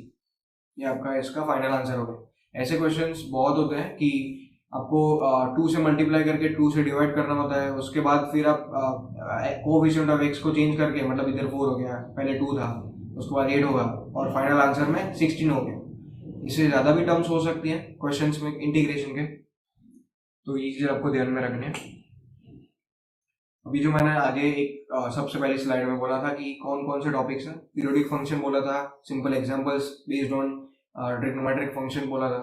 ये आपका इसका फाइनल आंसर हो गया। ऐसे क्वेश्चंस बहुत होते हैं कि आपको 2 से मल्टीप्लाई करके 2 से डिवाइड करना होता है, उसके बाद फिर आप कोएफिशिएंट ऑफ x को चेंज करके, मतलब इधर 4 हो गया, पहले 2 था, उसके बाद 8 होगा और फाइनल आंसर में 16 हो गया। इससे ज़्यादा भी टर्म्स हो सकती हैं क्वेश्चंस में इंटीग्रेशन के, तो ये चीज़ आपको ध्यान में रखनी है। अभी जो मैंने आगे एक सबसे पहली स्लाइड में बोला था कि कौन कौन से टॉपिक्स हैं, पीरियोडिक फंक्शन बोला था, simple examples based on trigonometric function बोला था।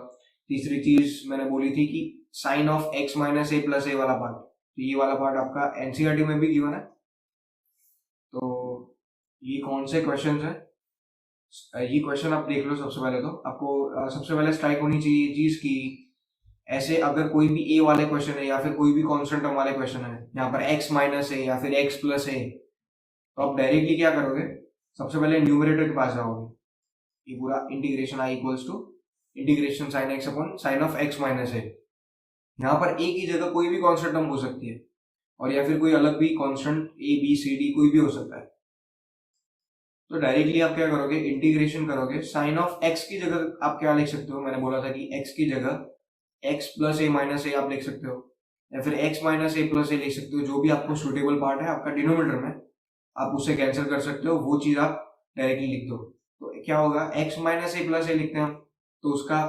तीसरी चीज मैंने बोली थी कि sine of x minus A plus A वाला पार्ट, तो ये वाला पार्ट आपका एनसीईआरटी में भी गिवन है। तो ये कौन से क्वेश्चन है, ये क्वेश्चन आप देख लो। सबसे पहले तो आपको सबसे पहले स्ट्राइक होनी चाहिए चीज की, ऐसे अगर कोई भी ए वाले क्वेश्चन है या फिर कोई भी कांस्टेंट टर्म वाले क्वेश्चन है, यहाँ पर x माइनस ए या फिर x प्लस ए, तो आप डायरेक्टली क्या करोगे, सबसे पहले न्यूमरेटर के पास जाओगे, ये पूरा integration I equals to integration sine X upon sine of x minus A. यहाँ पर ए की जगह कोई भी कांस्टेंट टर्म हो सकती है, और या फिर कोई अलग भी constant A B C D कोई भी हो सकता है। तो डायरेक्टली आप क्या करोगे, इंटीग्रेशन करोगे, साइन ऑफ x की जगह आप क्या लिख सकते हो, मैंने बोला था कि x की जगह x प्लस ए माइनस ए आप लिख सकते हो, या फिर x माइनस ए प्लस ए लिख सकते हो, जो भी आपको सुटेबल पार्ट है आपका डिनोमिनेटर में, आप उससे कैंसिल कर सकते हो, वो चीज आप डायरेक्टली लिख दो। तो क्या होगा, x माइनस ए प्लस ए लिखते हैं हम, तो उसका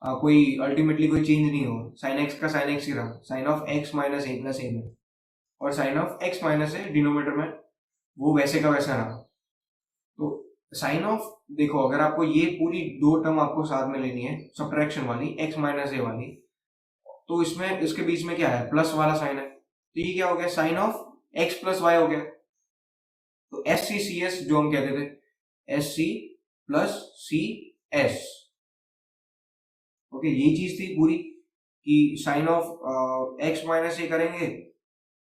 कोई अल्टीमेटली कोई चेंज नहीं होगा, साइन एक्स का साइन एक्स ही रहा, sine of x minus A plus A में, और sine of x minus A denominator में वो वैसे का वैसा रहा। तो साइन ऑफ, देखो अगर आपको ये पूरी दो टर्म आपको साथ में लेनी है सब्ट्रैक्शन वाली, x माइनस ए वाली, तो इसमें इसके बीच में क्या है, प्लस वाला साइन है, तो ये क्या हो गया, sine of x plus y हो गया। तो एस सी सी एस जो हम कहते थे, S C plus C S, okay, ये चीज थी पूरी कि sine of x minus A करेंगे,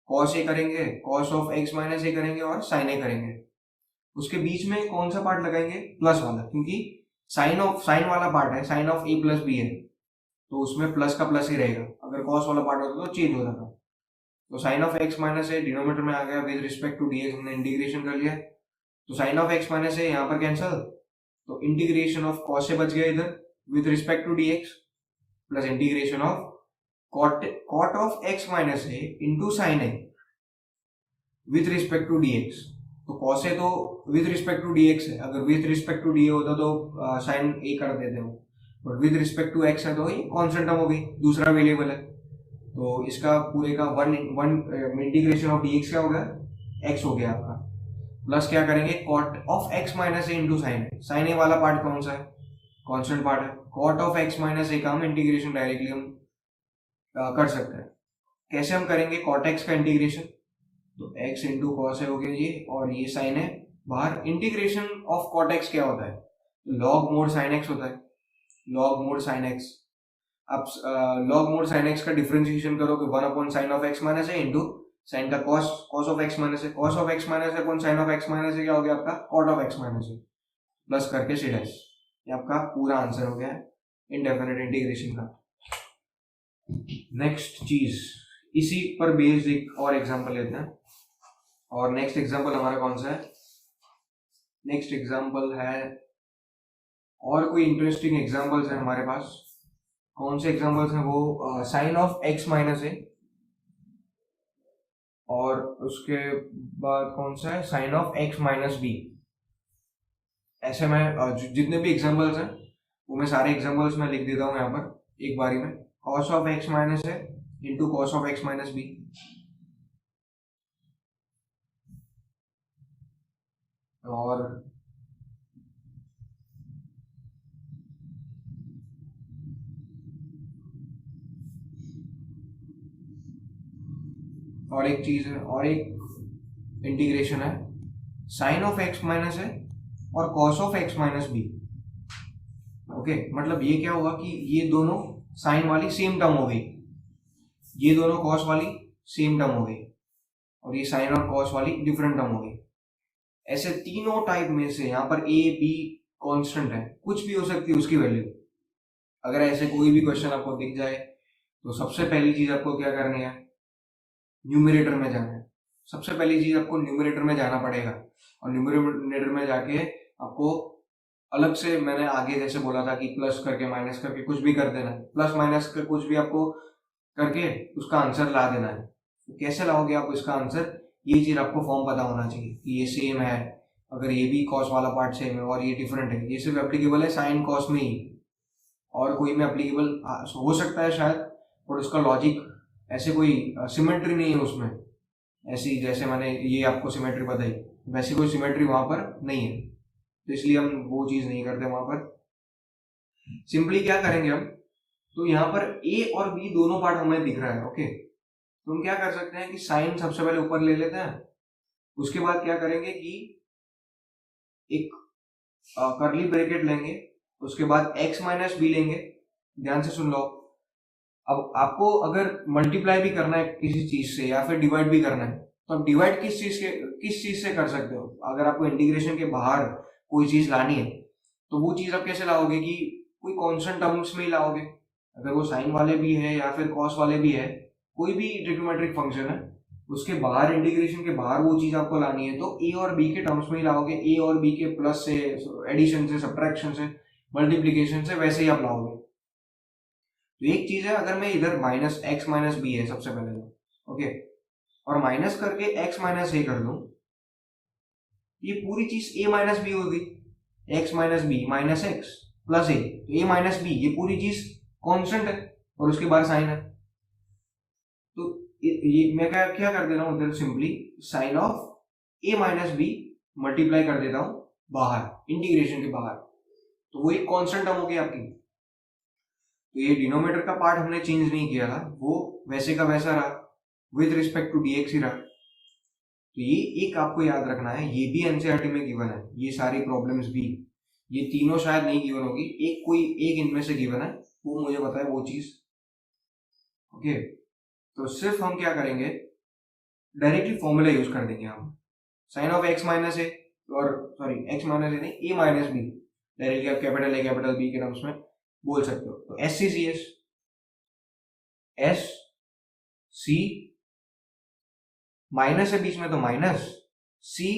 कॉस ए करेंगे, cos of x minus A करेंगे और साइन ए करेंगे। उसके बीच में कौन सा पार्ट लगाएंगे, प्लस वाला, क्योंकि साइन वाला पार्ट है, sine of A plus B है, तो उसमें प्लस का प्लस ही रहेगा। अगर कॉस वाला पार्ट होता तो चेंज हो जाता। तो sine of x minus A denominator में आ गया, विद रिस्पेक्ट टू dx हमने इंटीग्रेशन कर लिया, तो sine of x minus A यहाँ पर कैंसल, तो इंटीग्रेशन ऑफ कॉस ए बच गया इधर with respect to dx, plus integration of cot of x minus A into sine A with respect to dx। तो कॉस ए तो विद रिस्पेक्ट टू dx है, अगर विद रिस्पेक्ट टू डी होता तो साइन ए कर देते हो, but with respect to x है तो ये कॉन्स्टेंट टर्म हो गई, दूसरा वेरिएबल है, तो इसका पूरे का वन इंटीग्रेशन ऑफ dx क्या हो गया, x हो गया आपका, प्लस क्या करेंगे, cot of x minus A into sine A वाला पार्ट कौन सा है, कॉन्स्टेंट पार्ट है, cot of x minus A का हम इंटीग्रेशन डायरेक्टली हम कर सकते हैं। कैसे हम करेंगे कॉट x का इंटीग्रेशन, तो x इंटू कॉस है हो गया ये, और ये साइन है बाहर, इंटीग्रेशन ऑफ कॉट x क्या होता है, लॉग मोड साइन x होता है, लॉग मोड साइन x। आप लॉग मोड साइन x का डिफरेंशिएशन करोगे 1 sine of x minus A into sine का cos of x minus A, cos of x minus A upon sine of x minus A क्या हो गया आपका, cot of x minus A, plus करके सी डैश, ये आपका पूरा आंसर हो गया इंडेफिनिट इंटीग्रेशन का। नेक्स्ट चीज, इसी पर बेस्ड एक और एग्जांपल लेते हैं, और नेक्स्ट एग्जांपल हमारा कौन सा है, नेक्स्ट एग्जांपल है, और कोई इंटरेस्टिंग एग्जांपल्स है हमारे पास, कौन से एग्जांपल्स हैं वो, sine of x minus A, और उसके बाद कौन सा है, sine of x minus B. ऐसे मैं जितने भी एग्जांपल्स हैं वो मैं सारे एग्जांपल्स में लिख देता हूँ यहाँ पर एक बारी में, cos of x minus A into cos of x minus B, और एक चीज है, और एक इंटीग्रेशन है, साइन ऑफ x माइनस है और cos of x minus B. Okay, मतलब ये क्या होगा कि ये दोनों साइन वाली सेम टर्म हो गई, ये दोनों कॉस वाली सेम टर्म हो गई, और ये साइन और कॉस वाली डिफरेंट टर्म हो गई। ऐसे तीनों टाइप में से यहाँ पर ए बी कांस्टेंट है, कुछ भी हो सकती है उसकी वैल्यू। अगर ऐसे कोई भी क्वेश्चन आपको दिख जाए तो सबसे पहली चीज आपको क्या करनी है, न्यूमरेटर में जाना है, सबसे पहली चीज आपको न्यूमरेटर में जाना पड़ेगा, और न्यूमरेटर में जाके आपको अलग से, मैंने आगे जैसे बोला था कि प्लस करके माइनस करके कुछ भी कर देना है, प्लस माइनस कर कुछ भी आपको करके उसका आंसर ला देना है। तो कैसे लाओगे आप इसका आंसर, ये चीज आपको फॉर्म पता होना चाहिए कि ये सेम है, अगर ये भी कॉस वाला पार्ट सेम है और ये डिफरेंट है, ये सिर्फ एप्लीकेबल है साइन कॉस में ही, और कोई में एप्लीकेबल हो सकता है शायद, और उसका लॉजिक ऐसे कोई सिमेट्री नहीं है उसमें, ऐसी जैसे मैंने ये आपको सिमेट्री बताई वैसी कोई सिमेट्री वहां पर नहीं है, तो इसलिए हम वो चीज नहीं करते वहां पर। सिंपली क्या करेंगे हम, तो यहाँ पर ए और बी दोनों पार्ट हमें दिख रहा है, ओके, तो हम क्या कर सकते हैं कि साइन सबसे पहले ऊपर ले लेते हैं, उसके बाद क्या करेंगे कि एक करली ब्रैकेट लेंगे, उसके बाद x माइनस बी लेंगे। ध्यान से सुन लो, अब आपको अगर मल्टीप्लाई भी करना है किसी चीज से या फिर डिवाइड भी करना है, तो आप डिवाइड किस चीज से कर सकते हो। अगर आपको इंटीग्रेशन के बाहर कोई चीज लानी है तो वो चीज आप कैसे लाओगे कि कोई कॉन्स्टेंट टर्म्स में ही लाओगे, अगर वो साइन वाले भी है या फिर कॉस वाले भी है, कोई भी ट्रिग्नोमेट्रिक फंक्शन है उसके बाहर, इंटीग्रेशन के बाहर वो चीज आपको लानी है तो ए और बी के टर्म्स में ही लाओगे, ए और बी के प्लस से, एडिशन से, सब्ट्रैक्शन से, मल्टीप्लीकेशन से, वैसे ही आप लाओगे। तो एक चीज है, अगर मैं इधर माइनस एक्स माइनस बी है सबसे पहले तो ओके, और माइनस करके एक्स माइनस ए कर दूं, ये पूरी चीज ए माइनस बी होगी, X minus B minus X plus A, तो ए माइनस बी, ये पूरी चीज कांस्टेंट है और उसके बाद साइन है, तो ये मैं क्या क्या कर दे रहा हूं उधर, simply sine of A minus B multiply कर देता हूं बाहर, इंटीग्रेशन के बाहर, तो वो एक कांस्टेंट टर्म होगी आपकी। तो ये डिनोमिनेटर का पार्ट हमने चेंज नहीं किया था, वो वैसे का वैसा रहा, विद रिस्पेक्ट टू डीएक्स ही रहा। तो ये एक आपको याद रखना है, ये भी एनसीईआरटी में गिवन है, ये सारी प्रॉब्लम्स भी, ये तीनों शायद नहीं गिवन होगी, एक कोई एक इनमें से गिवन है, वो मुझे पता है वो चीज, ओके। तो सिर्फ हम क्या करेंगे, डायरेक्टली फॉर्मूला यूज कर देंगे हम, sine of x minus A, और सॉरी एक्स माइनस ए नहीं, ए माइनस बी, डायरेक्टली आप कैपिटल ए कैपिटल बी के टर्म्स में बोल सकते हो। तो S C C S, S C minus है बीच में तो माइनस सी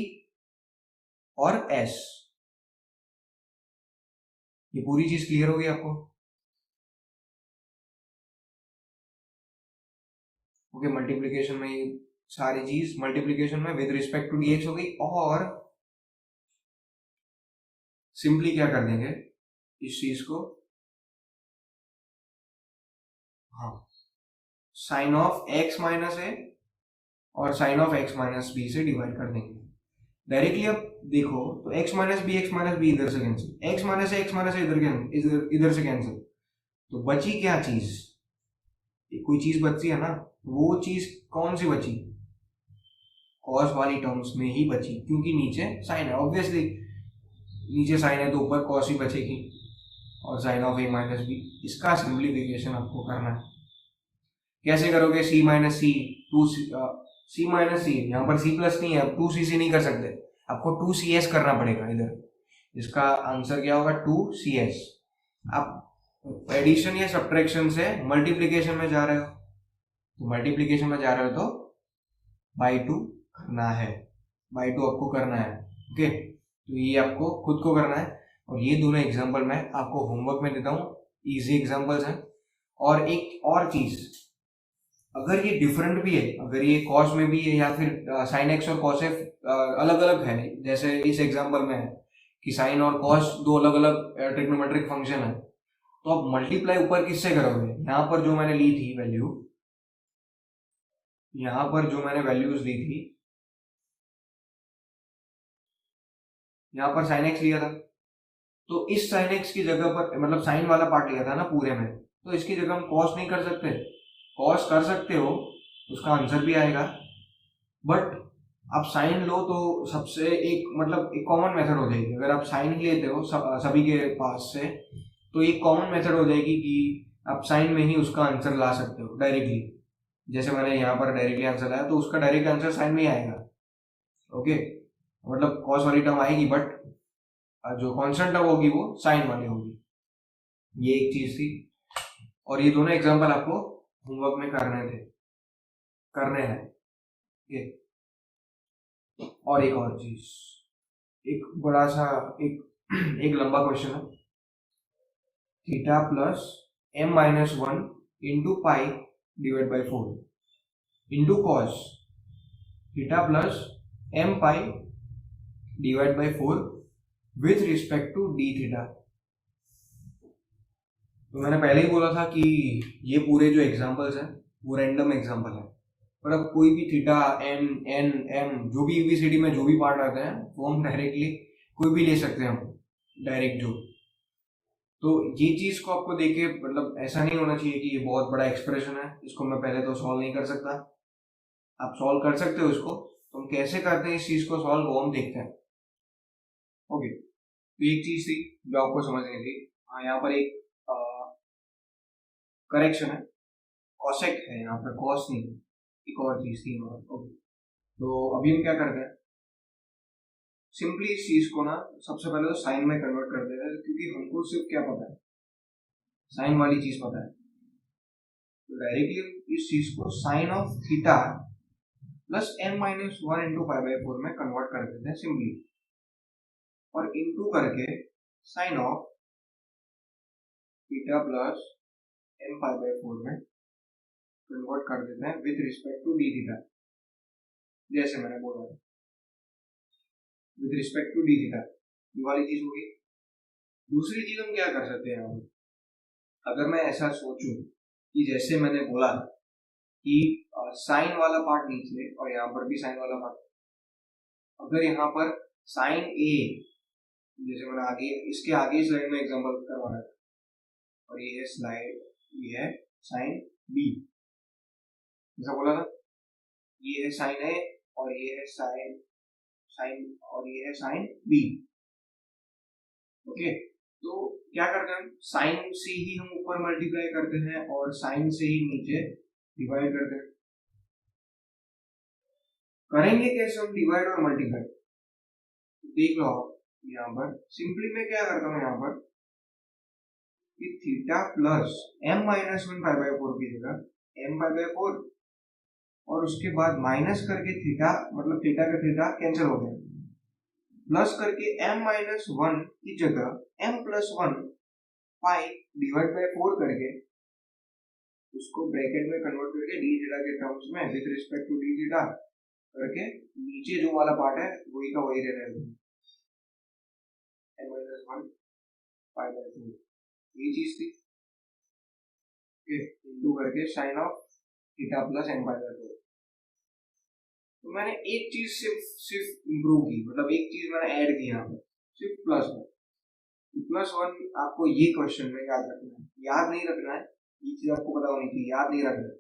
और एस, ये पूरी चीज क्लियर होगी आपको, ओके। मल्टीप्लीकेशन में ये सारी चीज मल्टीप्लीकेशन में विद रिस्पेक्ट टू डीएक्स हो गई, और सिंपली क्या कर देंगे इस चीज को, हाँ, sine of x minus A और sine of x minus B से डिवाइड कर देंगे डायरेक्टली। अब देखो तो एक्स माइनस बी इधर से कैंसिल, एक्स माइनस ए इधर से कैंसिल, तो बची क्या चीज, कोई चीज बची है ना, वो चीज कौन सी बची, कॉस वाली टर्म्स में ही बची, क्योंकि नीचे साइन है, ऑब्वियसली नीचे साइन है तो ऊपर कॉस ही बचेगी, और sine of A minus B, इसका सिंप्लीफिकेशन आपको करना है। कैसे करोगे, C minus C, two C minus C, यहाँ पर सी प्लस नहीं है, अब टू सी से नहीं कर सकते, आपको टू सी एस करना पड़ेगा इधर, इसका आंसर क्या होगा, टू सी एस। आप एडिशन या सब्ट्रैक्शन से मल्टीप्लीकेशन में जा रहे हो, तो मल्टीप्लीकेशन में जा रहे हो तो बाई टू करना है, बाई टू आपको करना है, ओके। तो ये आपको खुद को करना है, और ये दोनों एग्जांपल मैं आपको होमवर्क में देता हूँ, इजी एग्जांपल्स हैं। और एक और चीज, अगर ये डिफरेंट भी है, अगर ये कॉस में भी है या फिर साइन एक्स और कॉस एफ अलग अलग है, जैसे इस एग्जांपल में है कि साइन और कॉस दो अलग अलग ट्रिग्नोमेट्रिक फंक्शन है, तो आप मल्टीप्लाई ऊपर किससे करोगे, यहाँ पर जो मैंने ली थी वैल्यू, यहाँ पर जो मैंने वैल्यूज ली थी, यहाँ पर साइन एक्स लिया था, तो इस साइन एक्स की जगह पर, मतलब साइन वाला पार्ट लिया था ना पूरे में, तो इसकी जगह हम कॉस नहीं कर सकते, कॉस कर सकते हो, उसका आंसर भी आएगा, बट आप साइन लो तो सबसे एक, मतलब एक कॉमन मेथड हो जाएगी, अगर आप साइन ही लेते हो सभी के पास से, तो एक कॉमन मेथड हो जाएगी कि आप साइन में ही उसका आंसर ला सकते हो डायरेक्टली, जैसे मैंने यहाँ पर डायरेक्टली आंसर लाया तो उसका डायरेक्ट आंसर साइन में ही आएगा, ओके। मतलब कॉस वाली टर्म आएगी, बट जो कॉन्स्टेंट टर्म होगी वो साइन वाली होगी, ये एक चीज थी। और ये दोनों एग्जांपल आपको होमवर्क में करने हैं, और एक और चीज, एक बड़ा सा एक लंबा क्वेश्चन है, theta plus m minus 1 into pi divide by 4 into cos theta plus m pi divide by 4 with respect to d theta. तो मैंने पहले ही बोला था कि ये पूरे जो एग्जांपल्स हैं वो रैंडम एग्जांपल है, पर अब कोई भी थीटा एन एन एम जो भी एबीसीडी में जो भी पार्ट आते हैं वो हम डायरेक्टली कोई भी ले सकते हैं, हम डायरेक्ट जो। तो ये चीज को आपको देखे मतलब ऐसा नहीं होना चाहिए कि ये बहुत बड़ा एक्सप्रेशन है, इसको मैं पहले तो सॉल्व नहीं कर सकता। आप सॉल्व कर सकते हो इसको, तो हम कैसे करते हैं इस चीज को सॉल्व वो हम देखते हैं। ओके, तो एक चीज थी जो आपको समझनी थी। हाँ, यहाँ पर एक करेक्शन है, कॉसेक है यहाँ पर, कॉस नहीं, एक और चीज थी यहाँ पर। ओके, तो अभी हम क्या करते हैं, सिंपली इस चीज को ना सबसे पहले तो साइन में कन्वर्ट कर देते हैं, क्योंकि हमको सिर्फ क्या पता है, साइन वाली चीज पता है। तो डायरेक्टली इस चीज को sine of theta plus m minus 1 into pi by 4 में कन्वर्ट कर देते हैं सिंपली, और इंटू करके sine of theta plus m pi by 4 में कन्वर्ट कर देते हैं with respect to d theta, जैसे मैंने बोला था with respect to d theta, ये वाली चीज होगी। दूसरी चीज हम क्या कर सकते हैं, अगर मैं ऐसा सोचूं कि जैसे मैंने बोला कि साइन वाला पार्ट नीचे और यहाँ पर भी साइन वाला पार्ट, अगर यहाँ पर साइन ए, जैसे मैंने आगे इसके आगे स्लाइड में एग्जांपल करवाया था, और ये है स्लाइड, ये है साइन बी, जैसा बोला था, ये है साइन ए और ये है साइन साइन और ये है साइन बी। ओके, तो क्या करते हैं, साइन से ही हम ऊपर मल्टीप्लाई करते हैं और साइन से ही नीचे डिवाइड करते हैं। करेंगे कैसे हम डिवाइड और मल्टीप्लाई, देख लो आप यहाँ पर। सिंपली मैं क्या करता हूँ यहाँ पर कि theta plus m minus 1 pi by 4 की जगह m पाई बाई 4 और उसके बाद माइनस करके थीटा, मतलब थीटा का थीटा कैंसिल हो गया, प्लस करके m माइनस 1 की जगह m plus 1 pi divide by 4 करके उसको ब्रैकेट में कन्वर्ट करके डी थीटा के टर्म्स में with respect to D theta करके नीचे जो वाला पार्ट है वही का वही रहने देंगे, m माइनस 1 पाई बाई 4, ये चीज थी। ओके, इंटू करके sine of theta plus m pi by 4। तो मैंने एक चीज सिर्फ इंप्रूव की, मतलब एक चीज मैंने ऐड की यहाँ पर, सिर्फ प्लस 1। प्लस 1 आपको ये क्वेश्चन में याद रखना है, याद नहीं रखना है, ये चीज आपको पता होनी चाहिए, याद नहीं रखना है।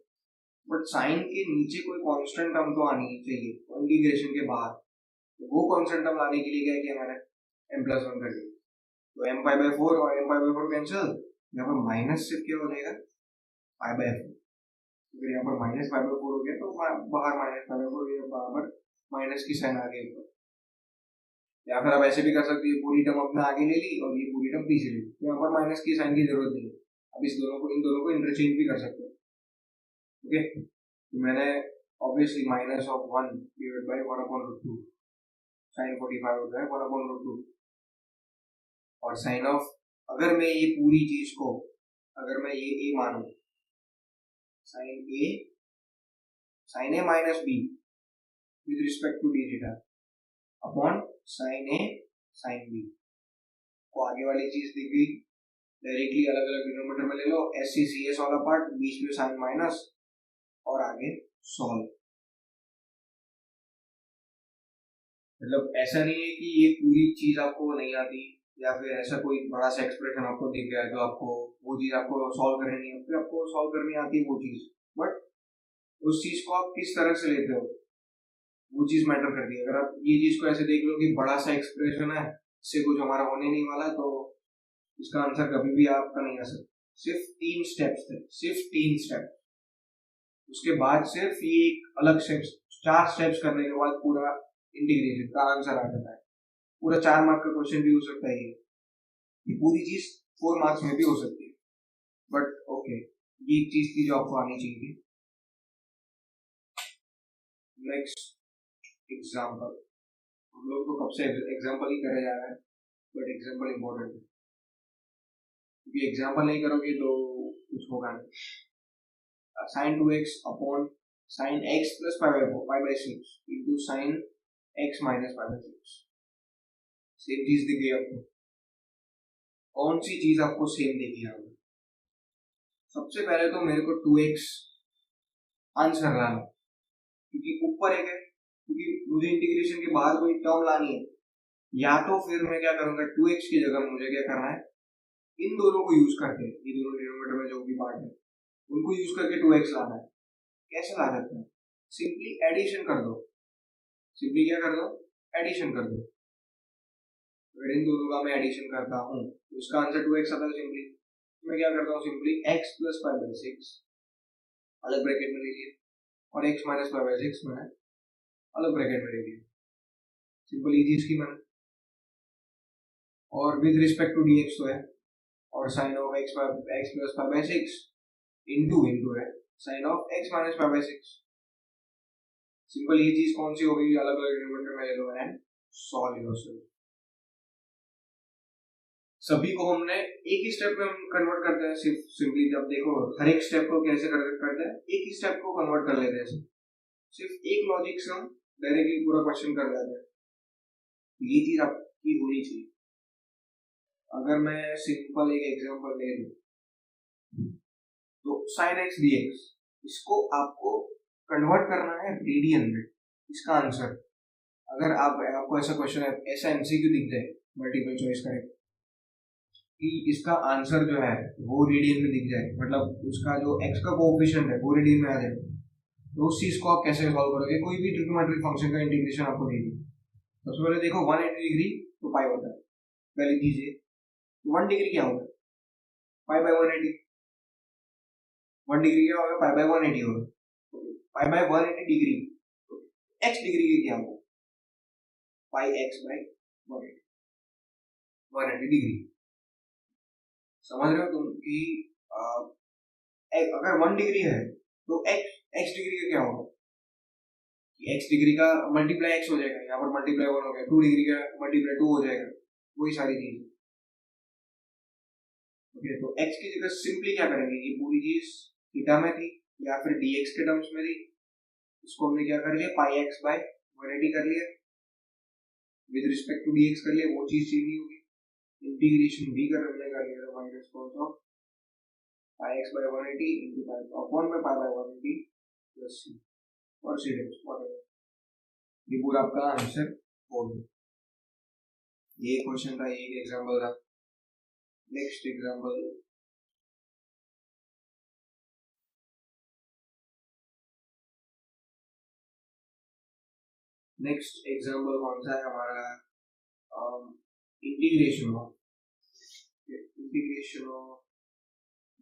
बट साइन के नीचे कोई कांस्टेंट टर्म तो आनी चाहिए इंटीग्रेशन के बाहर, तो वो कांस्टेंट टर्म लाने के लिए क्या किया मैंने, m प्लस 1 कर दिया, तो m पाई बाई 4 और m पाई बाई 4 कैंसिल, यहाँ पर माइनस से क्या हो जाएगा पाई बाई 4, अगर यहाँ पर माइनस पाई बाई 4 हो गया तो बाहर माइनस पाई बाई 4 बराबर माइनस की साइन आ गई ऊपर। या फिर आप ऐसे भी कर सकते हैं, पूरी टर्म अपने आगे ले ली और ये पूरी टर्म पीछे ले ली, तो यहाँ पर माइनस की साइन की जरूरत नहीं है, अब इस दोनों को इन दोनों को इंटरचेंज भी कर सकते हो। ओके, तो मैंने obviously minus of 1 divide by 1 upon root 2, sine 45 होता है 1 अपॉन रूट 2, और साइन ऑफ, अगर मैं ये पूरी चीज को, अगर मैं ये a मानूं, sine A minus B with respect to D theta upon sine A sine B, को आगे वाली चीज दिख गई, डायरेक्टली अलग अलग डिनोमिनेटर में ले लो, एस सी सी एस वाला पार्ट, बीच में साइन माइनस और आगे सॉल्व। मतलब ऐसा नहीं है कि ये पूरी चीज आपको नहीं आती, या फिर ऐसा कोई बड़ा सा एक्सप्रेशन आपको दिख गया तो आपको वो चीज आपको सॉल्व करनी नहीं है, फिर आपको सॉल्व करनी आती है वो चीज, बट उस चीज को आप किस तरह से लेते हो वो चीज मैटर करती है। अगर आप ये चीज को ऐसे देख लो कि बड़ा सा एक्सप्रेशन है, इससे कुछ हमारा होने नहीं वाला, तो इसका आंसर कभी भी आपका नहीं आ सकता। सिर्फ 3 स्टेप्स थे, सिर्फ 3 स्टेप, उसके बाद सिर्फ ये एक अलग स्टेप्स, 4 स्टेप्स करने के बाद पूरा इंटीग्रेशन का आंसर आ जाता है। पूरा 4 मार्क का क्वेश्चन भी हो सकता है, ये पूरी चीज 4 मार्क्स में भी हो सकती है, बट ओके, ये एक चीज थी जो आपको आनी चाहिए। नेक्स्ट एग्जाम्पल, हम लोग तो कब से एग्जाम्पल ही करे जा रहे हैं, बट एग्जाम्पल इम्पोर्टेंट है, क्योंकि एग्जाम्पल नहीं करोगे तो कुछ होगा नहीं। Sine 2x upon sine x plus pi by 6 into sine x minus pi by 6, same चीज दिख गई आपको। कौन सी चीज आपको सेम दिखी यहाँ पे? सबसे पहले तो मेरे को 2x आंसर लाना, क्योंकि ऊपर एक है, क्योंकि मुझे इंटीग्रेशन के बाद कोई टर्म लानी है, या तो फिर मैं क्या करूंगा 2x की जगह मुझे क्या करना है, इन दोनों को यूज करके, ये दोनों डिनोमिनेटर में जो भी पार्ट है उनको यूज करके 2x लाना है। कैसे ला सकते हैं? सिंपली एडिशन कर दो, सिंपली क्या कर दो, एडिशन कर दो। अगर इन दोनों का मैं एडिशन करता हूँ तो इसका आंसर 2x आता है। सिंपली मैं क्या करता हूँ, simply x plus pi by 6 अलग ब्रैकेट में ले लिया और x माइनस पाई बाई 6 मैंने अलग ब्रैकेट में ले लिया। सिंपल ये चीज की मैंने, और विद रिस्पेक्ट टू dx तो है, और sine of x plus pi by 6 into है sine of x minus pi by 6। Simple ये चीज कौन सी हो गई, अलग अलग डिनोमिनेटर में ले लो एंड सॉल्व योरसेल्फ। सभी को हमने एक ही स्टेप में हम कन्वर्ट करते हैं, सिर्फ सिंपली जब देखो हर एक स्टेप को कैसे करते हैं, एक ही स्टेप को कन्वर्ट कर लेते हैं, सिर्फ एक लॉजिक से हम डायरेक्टली पूरा क्वेश्चन कर लेते हैं। ये चीज आपकी होनी चाहिए। अगर मैं सिंपल एक एग्जांपल ले लूं तो sin x dx, इसको आपको कन्वर्ट करना है रेडियन में, इसका आंसर। अगर आपको ऐसा क्वेश्चन है, ऐसा एमसीक्यू दिख जाए मल्टीपल चॉइस का कि इसका आंसर जो है वो रेडियन में दिख जाए, मतलब उसका जो x का कोएफिशिएंट है वो रेडियन में आ जाए, तो उस चीज को आप कैसे सॉल्व करोगे? कोई भी ट्रिग्नोमेट्रिक फंक्शन का इंटीग्रेशन आपको दे दी, सबसे पहले देखो 180 डिग्री तो पाई होता है, पहले कीजिए 1 डिग्री क्या होगा, पाई बाई 180। 1 डिग्री क्या होगा, पाई बाई 180 होगा। Pi by 180 degree, x degree के क्या होगा, पाई x बाई 180 डिग्री। समझ रहे हो तुम कि अगर 1 डिग्री है तो x डिग्री का क्या होगा, x डिग्री का मल्टीप्लाई x हो जाएगा, यहाँ पर मल्टीप्लाई 1 हो गया, 2 डिग्री का मल्टीप्लाई 2 हो जाएगा, वही सारी चीज। ओके, तो x की जगह सिंपली क्या करेंगे, ये पूरी चीज थीटा में थी या फिर dx के टर्म्स में थी, इसको हमने क्या कर लिया, पाई x बाय 180 कर लिया, विद रिस्पेक्ट टू dx कर लिया, वो चीज चेंज नहीं होगी। इंटीग्रेशन भी कर लिया minus cos of pi x by 180 into pi upon में पाई बाय 180 प्लस c और c डेश व्हाटएवर, ये पूरा आपका आंसर हो गया। ये क्वेश्चन था, ये एग्जांपल था। नेक्स्ट एग्जांपल, कौन सा है हमारा, इंटीग्रेशन ऑफ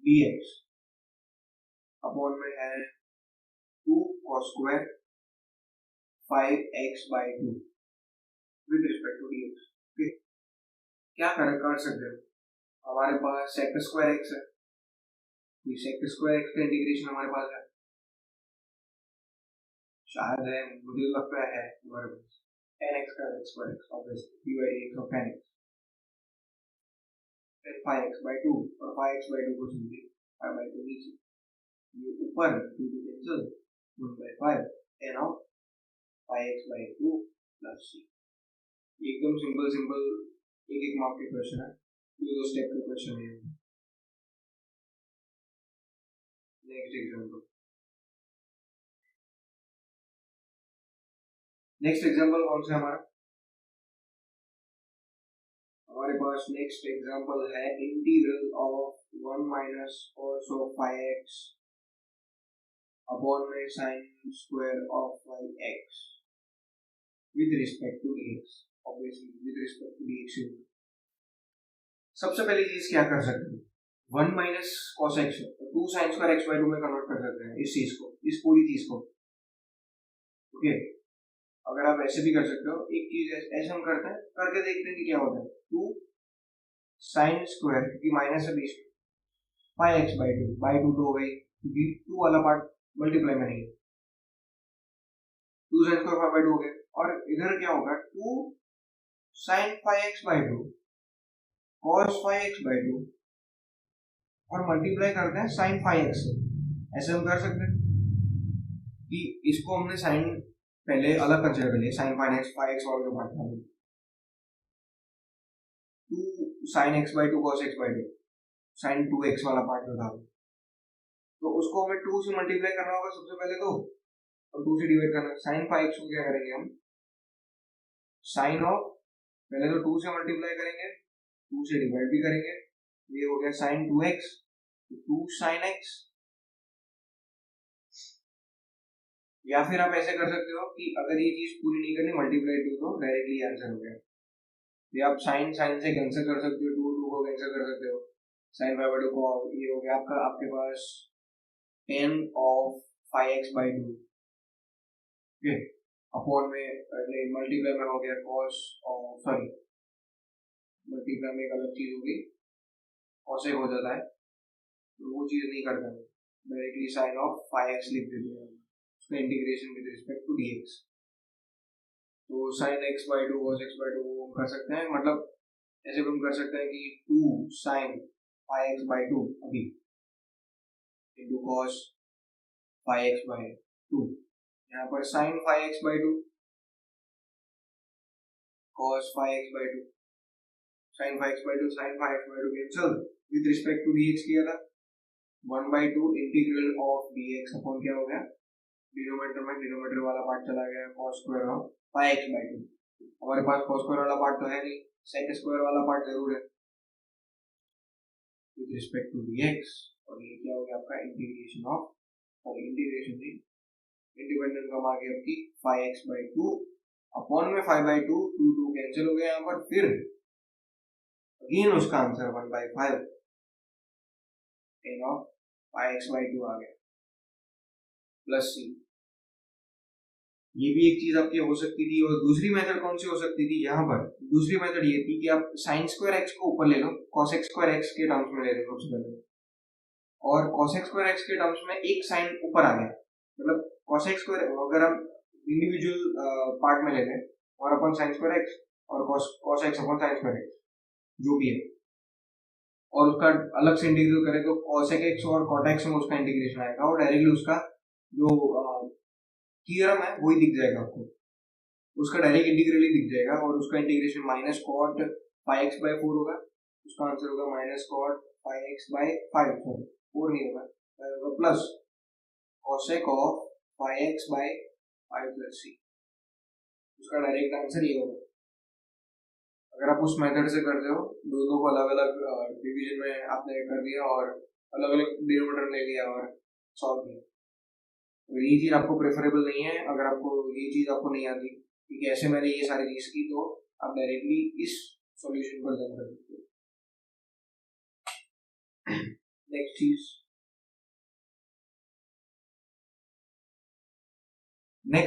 dx अपॉन में है 2 cos square 5x by 2 with respect to dx। Okay, क्या कर सकते हो, हमारे पास sec स्क्वायर x है, तो sec स्क्वायर x का इंटीग्रेशन हमारे पास है, शायद है, मुझे लगता है हमारे पास tan x का square x obviously dy dx of tan x, फिर 5x बाय 2 और 5x बाय 2 को सिंपली 5 बाय 2 नीचे, ये ऊपर 2 to cancel 1 by 5 tan of 5x by 2 plus c। एकदम सिंपल एक मार्क के क्वेश्चन है, ये 2 स्टेप के क्वेश्चन है। नेक्स्ट एग्जांपल कौन सा हमारा, हमारे पास नेक्स्ट एग्जांपल है integral of 1 minus cos of 5x upon में sin square of 5x with respect to dx, obviously with respect to dx। सबसे पहली चीज क्या कर सकते हैं, 1 minus cos x 2 sin square x by 2 में कन्वर्ट कर सकते हैं इस चीज को, इस पूरी चीज को। ओके, अगर आप ऐसे भी कर सकते हो, एक चीज ऐसे हम करते हैं, करके देखते हैं कि क्या होता है। 2 sin स्क्वायर, क्योंकि माइनस है बीच में, 5x बाय 2 तो हो गई, क्योंकि 2 वाला पार्ट मल्टीप्लाई में नहीं है, 2 sin स्क्वायर 5 बाय 2 हो गया, और इधर क्या होगा 2 sin phi x by 2 cos phi x by 2 और मल्टीप्लाई करते हैं sin phi x से। ऐसे हम कर सकते हैं कि इसको हमने साइन पहले अलग कंसिडर कर लिया, sin phi x और जो पार्ट था 2 sin x by 2 cos x by 2 sin 2x वाला पार्ट जो था, तो उसको हमें 2 से मल्टीप्लाई करना होगा सबसे पहले तो, और 2 से डिवाइड करना। sin phi x को क्या करेंगे हम, साइन ऑफ, पहले तो 2 से मल्टीप्लाई करेंगे, 2 से डिवाइड भी करेंगे, ये हो गया sin 2x, 2 sin x। या फिर आप ऐसे कर सकते हो कि अगर ये चीज पूरी नहीं करनी, मल्टीप्लाई 2 तो डायरेक्टली आंसर हो गया। ये आप साइन से कैंसिल कर सकते हो, 2 को कैंसिल कर सकते हो, sin phi by 2 को, ये हो गया आपका, आपके पास tan of phi x by 2, okay, upon में मल्टीप्लाई में हो गया cos, सॉरी मल्टीप्लाई में एक अलग चीज होगी, cos हो जाता है, तो वो चीज नहीं करता है, directly sin of phi x लिख देते हैं, उसका integration with respect to dx। तो sin x by 2 cos x by 2 वो हम कर सकते हैं, मतलब ऐसे भी हम कर सकते हैं कि 2 sin phi x by 2 अभी into cos phi x by 2, यहाँ पर sin phi x by 2 cos phi x by 2 sin phi x by 2 sin phi x by 2 cancel, with respect to dx किया था, 1/2 इंटीग्रल ऑफ dx अपॉन क्या हो गया, डिनोमिनेटर में डिनोमिनेटर वाला पार्ट चला गया, cos square of phi x by 2। हमारे पास cos स्क्वायर वाला पार्ट तो है नहीं, sec स्क्वायर वाला पार्ट जरूर है विद रिस्पेक्ट टू dx, और ये क्या हो गया आपका इंटीग्रेशन ऑफ, सॉरी इंटीग्रेशन नहीं, इंडिपेंडेंट कम आ गई आपकी phi x by 2 अपॉन में phi by 2, 2 कैंसिल हो गया यहाँ पर, फिर अगेन उसका answer 1/5 tan of phi x by 2 आ गया प्लस c। ये भी एक चीज आपकी हो सकती थी। और दूसरी मेथड कौन सी हो सकती थी, यहाँ पर दूसरी मेथड ये थी कि आप sin स्क्वायर x को ऊपर ले लो, cos x स्क्वायर x के टर्म्स में ले लो सबसे पहले, और cos x स्क्वायर x के टर्म्स में एक साइन ऊपर आ गया, मतलब cos x स्क्वायर अगर हम इंडिविजुअल पार्ट में ले लें, और अपन sin स्क्वायर x और cos x upon sin square x जो भी है, और उसका अलग से इंटीग्रेट करें तो cos x और cot x में उसका इंटीग्रेशन आएगा, और डायरेक्टली उसका जो थ्योरम है वही दिख जाएगा आपको, उसका डायरेक्ट इंटीग्रल ही दिख जाएगा, और उसका integration minus cot phi x by 4 होगा, उसका आंसर होगा minus cot phi x by 5, sorry 4 नहीं होगा, होगा plus cosec of phi x by 5 plus c, उसका डायरेक्ट आंसर ये होगा। अगर आप उस मेथड से करते हो, दोनों को अलग अलग डिवीजन में आपने कर दिया और अलग अलग डिनोमिनेटर ले लिया और सॉल्व किया, अगर ये चीज आपको प्रेफरेबल नहीं है, अगर आपको ये चीज आपको नहीं आती कि कैसे मैंने ये सारी चीज की, तो आप डायरेक्टली इस सॉल्यूशन पर जम कर सकते हो। नेक्स्ट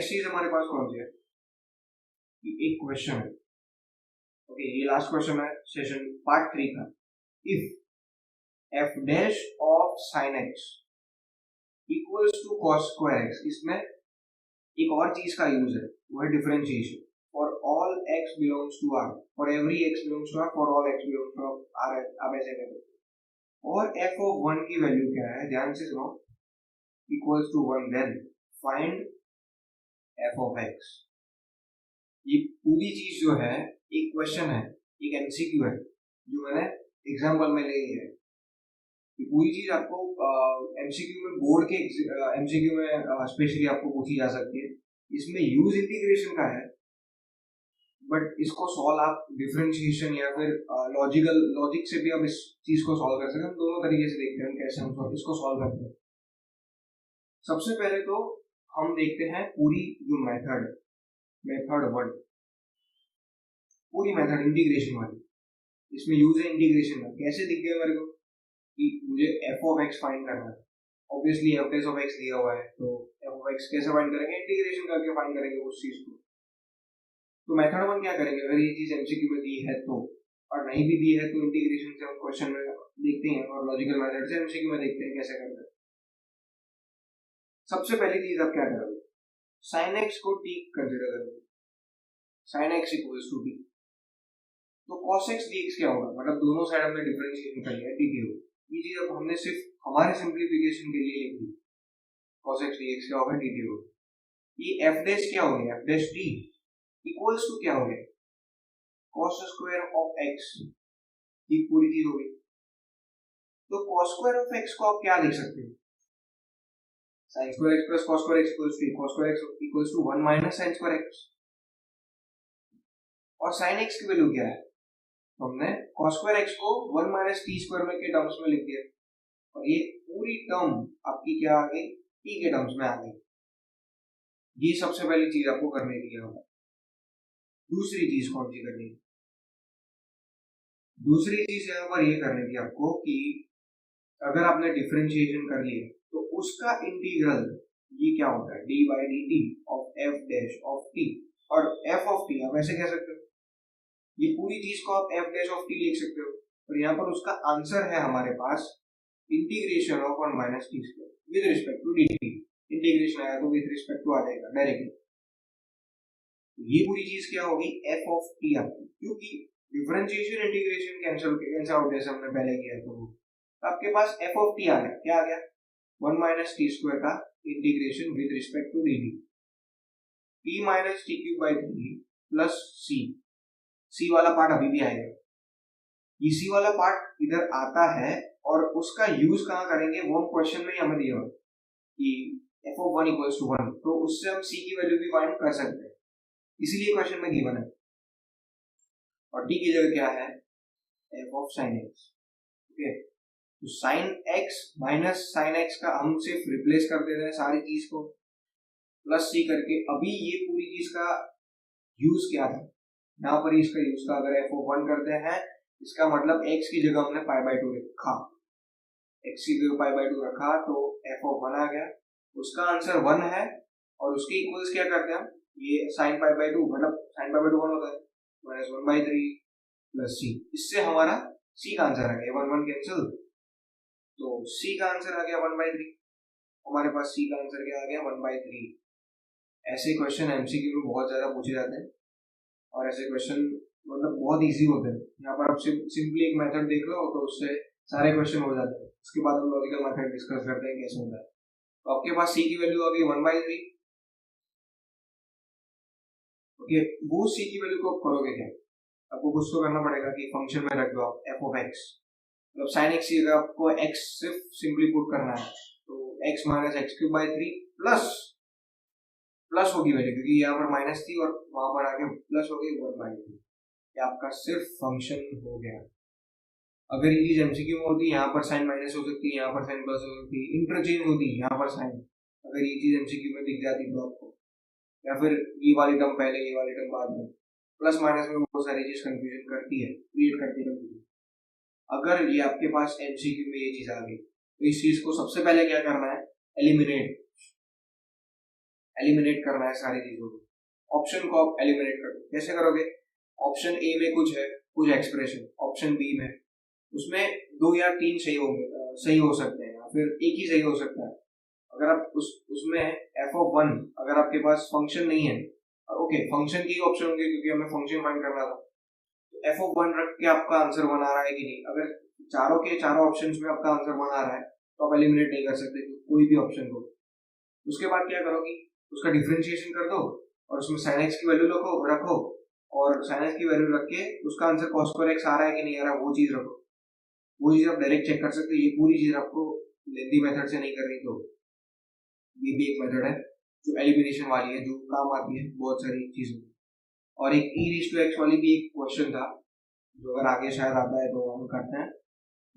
चीज, हमारे पास कौन सी है, एक क्वेश्चन है, ओके, ये लास्ट क्वेश्चन है सेशन पार्ट 3 का। If f dash of sin x equals to cos square x, इसमें एक और चीज का यूज है, वो है differentiation. For all x belongs to r, for every x belongs to r, for all x belongs to r, आप ऐसे कर सकते हो। और f ऑफ 1 की वैल्यू क्या है, ध्यान से सुनो, equals to 1, then find f of x। ये पूरी चीज जो है एक क्वेश्चन है, एक एमसीक्यू है जो मैंने एग्जाम्पल में ले ली है। ये पूरी चीज आपको एमसीक्यू में, बोर्ड के एमसीक्यू में स्पेशली आपको पूछी जा सकती है। इसमें यूज इंटीग्रेशन का है, बट इसको सॉल्व आप डिफरेंशिएशन या फिर लॉजिक से भी आप इस चीज को सॉल्व कर सकते हैं। हम दोनों तरीके से देखते हैं कैसे हम इसको सॉल्व करते हैं। सबसे पहले तो हम देखते हैं पूरी जो मेथड 1, पूरी मेथड इंटीग्रेशन वाली, इसमें यूज है इंटीग्रेशन का। कैसे दिख गया मेरे को कि मुझे f ऑफ x फाइंड करना है, obviously f dash of x दिया हुआ है, तो f ऑफ x कैसे फाइंड करेंगे, इंटीग्रेशन करके फाइंड करेंगे उस चीज को। तो मेथड 1 क्या करेंगे, अगर ये चीज एमसीक्यू में दी है तो, और नहीं भी दी है तो इंटीग्रेशन से हम क्वेश्चन में देखते हैं, और लॉजिकल मेथड से एमसीक्यू में देखते हैं कैसे करना है। सबसे पहली चीज आप क्या करोगे, sin x को t कंसीडर करोगे, sin x equals to d. तो cos x dx क्या होगा, मतलब दोनों साइड हमने डिफरेंशिएशन कर लिया, dt होगा। ये चीज अब हमने सिर्फ हमारे सिंप्लीफिकेशन के लिए लिख दी, cos x dx क्या होगा, dt होगा। ये f डैश क्या हो गया, f dash d equals to क्या हो गया, cos स्क्वायर ऑफ x, ये पूरी चीज हो गई। तो cos स्क्वायर ऑफ x को आप क्या लिख सकते हो, sin square x plus cos square x equals to cos square x equals to 1 minus sin square x। और sin x की वैल्यू क्या है, तो हमने cos स्क्वायर x को 1 माइनस टी स्क्वायर में के टर्म्स में लिख दिया, और ये पूरी टर्म आपकी क्या आ गई, t के टर्म्स में आ गई। ये सबसे पहली चीज आपको करने की है। दूसरी चीज कौन सी करनी है, दूसरी चीज यहाँ पर ये करने की आपको कि अगर आपने डिफरेंशिएशन कर लिया तो उसका इंटीग्रल ये क्या होता है, D by D T of F dash of T, और एफ ऑफ टी आप ऐसे कह सकते हो, ये पूरी चीज को आप एफ डैश ऑफ टी लिख सकते हो, और यहाँ पर उसका आंसर है हमारे पास integration of 1 minus T square with respect to D T. Integration आया तो विद रिस्पेक्ट टू आ जाएगा डायरेक्टली। ये पूरी चीज क्या होगी, एफ ऑफ टी आपकी, क्योंकि डिफरेंशिएशन इंटीग्रेशन कैंसिल आउट जैसे हमने पहले किया, तो आपके पास एफ ऑफ टी आ गया, क्या आ गया, 1 माइनस टी स्क्वायर का integration with respect to D T, T minus T cube by 3 plus C वाला पार्ट अभी भी आएगा, ये सी वाला पार्ट इधर आता है, और उसका यूज कहाँ करेंगे वो क्वेश्चन में ही हमें दिया कि एफ ऑफ 1 इक्वल्स टू 1, तो उससे हम सी की वैल्यू भी फाइंड कर सकते हैं, इसीलिए क्वेश्चन में गिवन है। और डी की जगह क्या है, F of sine X. Okay, तो sine X minus sine X का हम सिर्फ रिप्लेस कर देते हैं सारी चीज को, प्लस सी करके। अभी ये पूरी चीज का यूज क्या था, यहाँ पर इसका यूज था, अगर एफ ऑफ 1 करते हैं इसका मतलब x की जगह हमने पाई बाई 2 रखा, x की जगह पाई बाई 2 रखा तो एफ ऑफ 1 आ गया, उसका आंसर 1 है, और उसके इक्वल्स क्या करते हैं हम, ये साइन पाई बाई 2, मतलब साइन पाई बाई 2 1 होता है, माइनस 1 बाई 3 प्लस सी, इससे हमारा c का आंसर आ गया, 1 1 कैंसिल, तो c का आंसर आ गया 1 बाई 3, हमारे पास c का आंसर क्या आ गया, 1 बाई 3। ऐसे क्वेश्चन एमसीक्यू में बहुत ज्यादा पूछे जाते हैं, और ऐसे क्वेश्चन मतलब बहुत इजी होते हैं। यहाँ पर आप सिंपली एक मेथड देख लो तो उससे सारे क्वेश्चन हो जाते हैं, उसके बाद हम लॉजिकल मेथड डिस्कस करते हैं कैसे होता है। तो आपके पास सी की वैल्यू आ गई 1 बाई 3। ओके, वो सी की वैल्यू को आप करोगे क्या, आपको कुछ तो करना पड़ेगा कि फंक्शन में रख दो आप एफ ऑफ एक्स, मतलब साइन एक्स की जगह आपको एक्स सिर्फ सिंपली पुट करना है, तो x minus x cube by 3 plus होगी वैल्यू, क्योंकि यहाँ पर माइनस थी और वहां पर आके प्लस हो गई 1 बाई 3। ये आपका सिर्फ फंक्शन हो गया। अगर ये चीज एमसीक्यू में होती, यहाँ पर साइन माइनस हो सकती है, यहाँ पर साइन प्लस हो सकती है, इंटरचेंज होती है यहाँ पर साइन, अगर ये चीज एमसीक्यू में दिख जाती तो आपको, या फिर ये वाली टर्म पहले ये वाली टर्म बाद में, प्लस माइनस में बहुत सारी चीज कंफ्यूजन करती है, क्रिएट करती है कंफ्यूजन। अगर ये आपके पास एमसीक्यू में ये चीज आ गई तो इस चीज को सबसे पहले क्या करना है, एलिमिनेट करना है सारी चीजों को। ऑप्शन को आप एलिमिनेट कर दो, कैसे करोगे, ऑप्शन ए में कुछ है, कुछ एक्सप्रेशन, ऑप्शन बी में उसमें 2 या 3 सही होंगे, सही हो सकते हैं, या फिर एक ही सही हो सकता है। अगर आप उसमें एफ ऑफ 1 अगर आपके पास फंक्शन नहीं है, ओके फंक्शन के ही ऑप्शन होंगे क्योंकि हमें फंक्शन फाइंड करना था, तो एफ ऑफ 1 रख के आपका आंसर 1 आ रहा है कि नहीं, अगर चारों के चारों ऑप्शंस में आपका आंसर 1 आ रहा है तो आप एलिमिनेट नहीं कर सकते कोई भी ऑप्शन को। उसके बाद क्या करोगी, उसका डिफरेंशिएशन कर दो और उसमें sin x की वैल्यू रखो, और sin x की वैल्यू रख के उसका आंसर cos स्क्वायर x आ रहा है कि नहीं आ रहा वो चीज रखो, वो चीज आप डायरेक्ट चेक कर सकते हो। ये पूरी चीज आपको लेंथी मेथड से नहीं करनी, तो ये भी एक मेथड है जो एलिमिनेशन वाली है, जो काम आती है बहुत सारी चीजों में। और एक e रेज़ टू x वाली भी एक क्वेश्चन था जो अगर आगे शायद आता है तो हम करते हैं,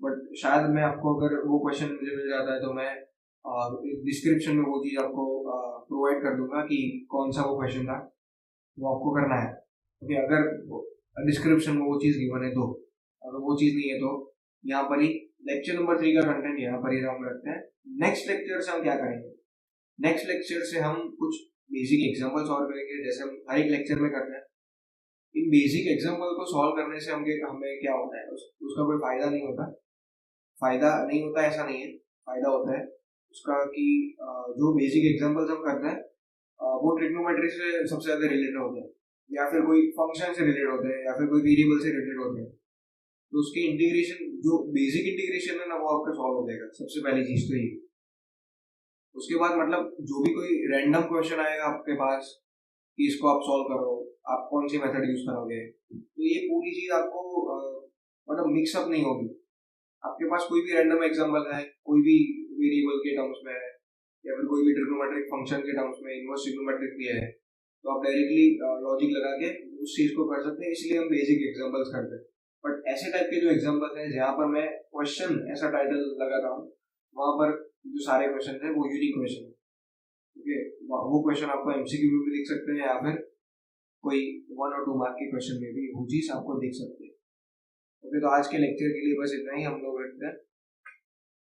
बट शायद मैं आपको अगर वो क्वेश्चन मुझे मिल जाता है तो मैं डिस्क्रिप्शन में वो चीज आपको प्रोवाइड कर दूंगा कि कौन सा वो क्वेश्चन था, वो आपको करना है। ओके, अगर डिस्क्रिप्शन में वो चीज गिवन है तो, अगर वो चीज नहीं है तो यहाँ पर ही लेक्चर नंबर 3 का कंटेंट यहाँ पर ही हम रखते हैं। नेक्स्ट लेक्चर से हम क्या करेंगे, नेक्स्ट लेक्चर से हम कुछ बेसिक एग्जांपल सॉल्व करेंगे, जैसे हम हर एक लेक्चर में करते हैं। इन बेसिक एग्जांपल को सॉल्व करने से हमें क्या होता है, उसका कोई फायदा नहीं होता, ऐसा नहीं है, फायदा होता है उसका कि जो बेसिक एग्जांपल्स हम करते हैं वो ट्रिग्नोमेट्री से सबसे ज्यादा रिलेटेड होते हैं। या फिर कोई फंक्शन से रिलेटेड होते हैं या फिर कोई वेरिएबल से रिलेटेड होते हैं, तो उसके इंटीग्रेशन जो बेसिक इंटीग्रेशन है ना वो आपका सॉल्व हो जाएगा। सबसे पहली चीज तो ये। उसके बाद मतलब जो भी कोई रैंडम क्वेश्चन आएगा आपके पास कि इसको आप सॉल्व करो, आप कौन सी मेथड यूज करोगे, तो ये पूरी चीज आपको मतलब मिक्सअप नहीं होगी। आपके पास कोई भी रैंडम एग्जांपल है, कोई भी वेरिएबल के टर्म्स में है या फिर कोई भी ट्रिग्नोमेट्रिक फंक्शन के टर्म्स में, इनवर्स ट्रिग्नोमेट्रिक भी है, तो आप डायरेक्टली लॉजिक लगा के उस चीज को कर सकते हैं। इसलिए हम बेसिक एग्जांपल्स करते हैं। बट ऐसे टाइप के जो एग्जांपल है जहाँ पर मैं क्वेश्चन ऐसा टाइटल लगाता हूँ, वहां पर जो सारे क्वेश्चन है वो यूनिक क्वेश्चन है। ओके, वो क्वेश्चन आपको एमसीक्यू में भी दिख सकते हैं या फिर कोई 1 और 2 मार्क के क्वेश्चन में भी वो चीज आपको दिख सकती है। ओके, तो आज के लेक्चर के लिए बस इतना ही हम लोग रखते हैं।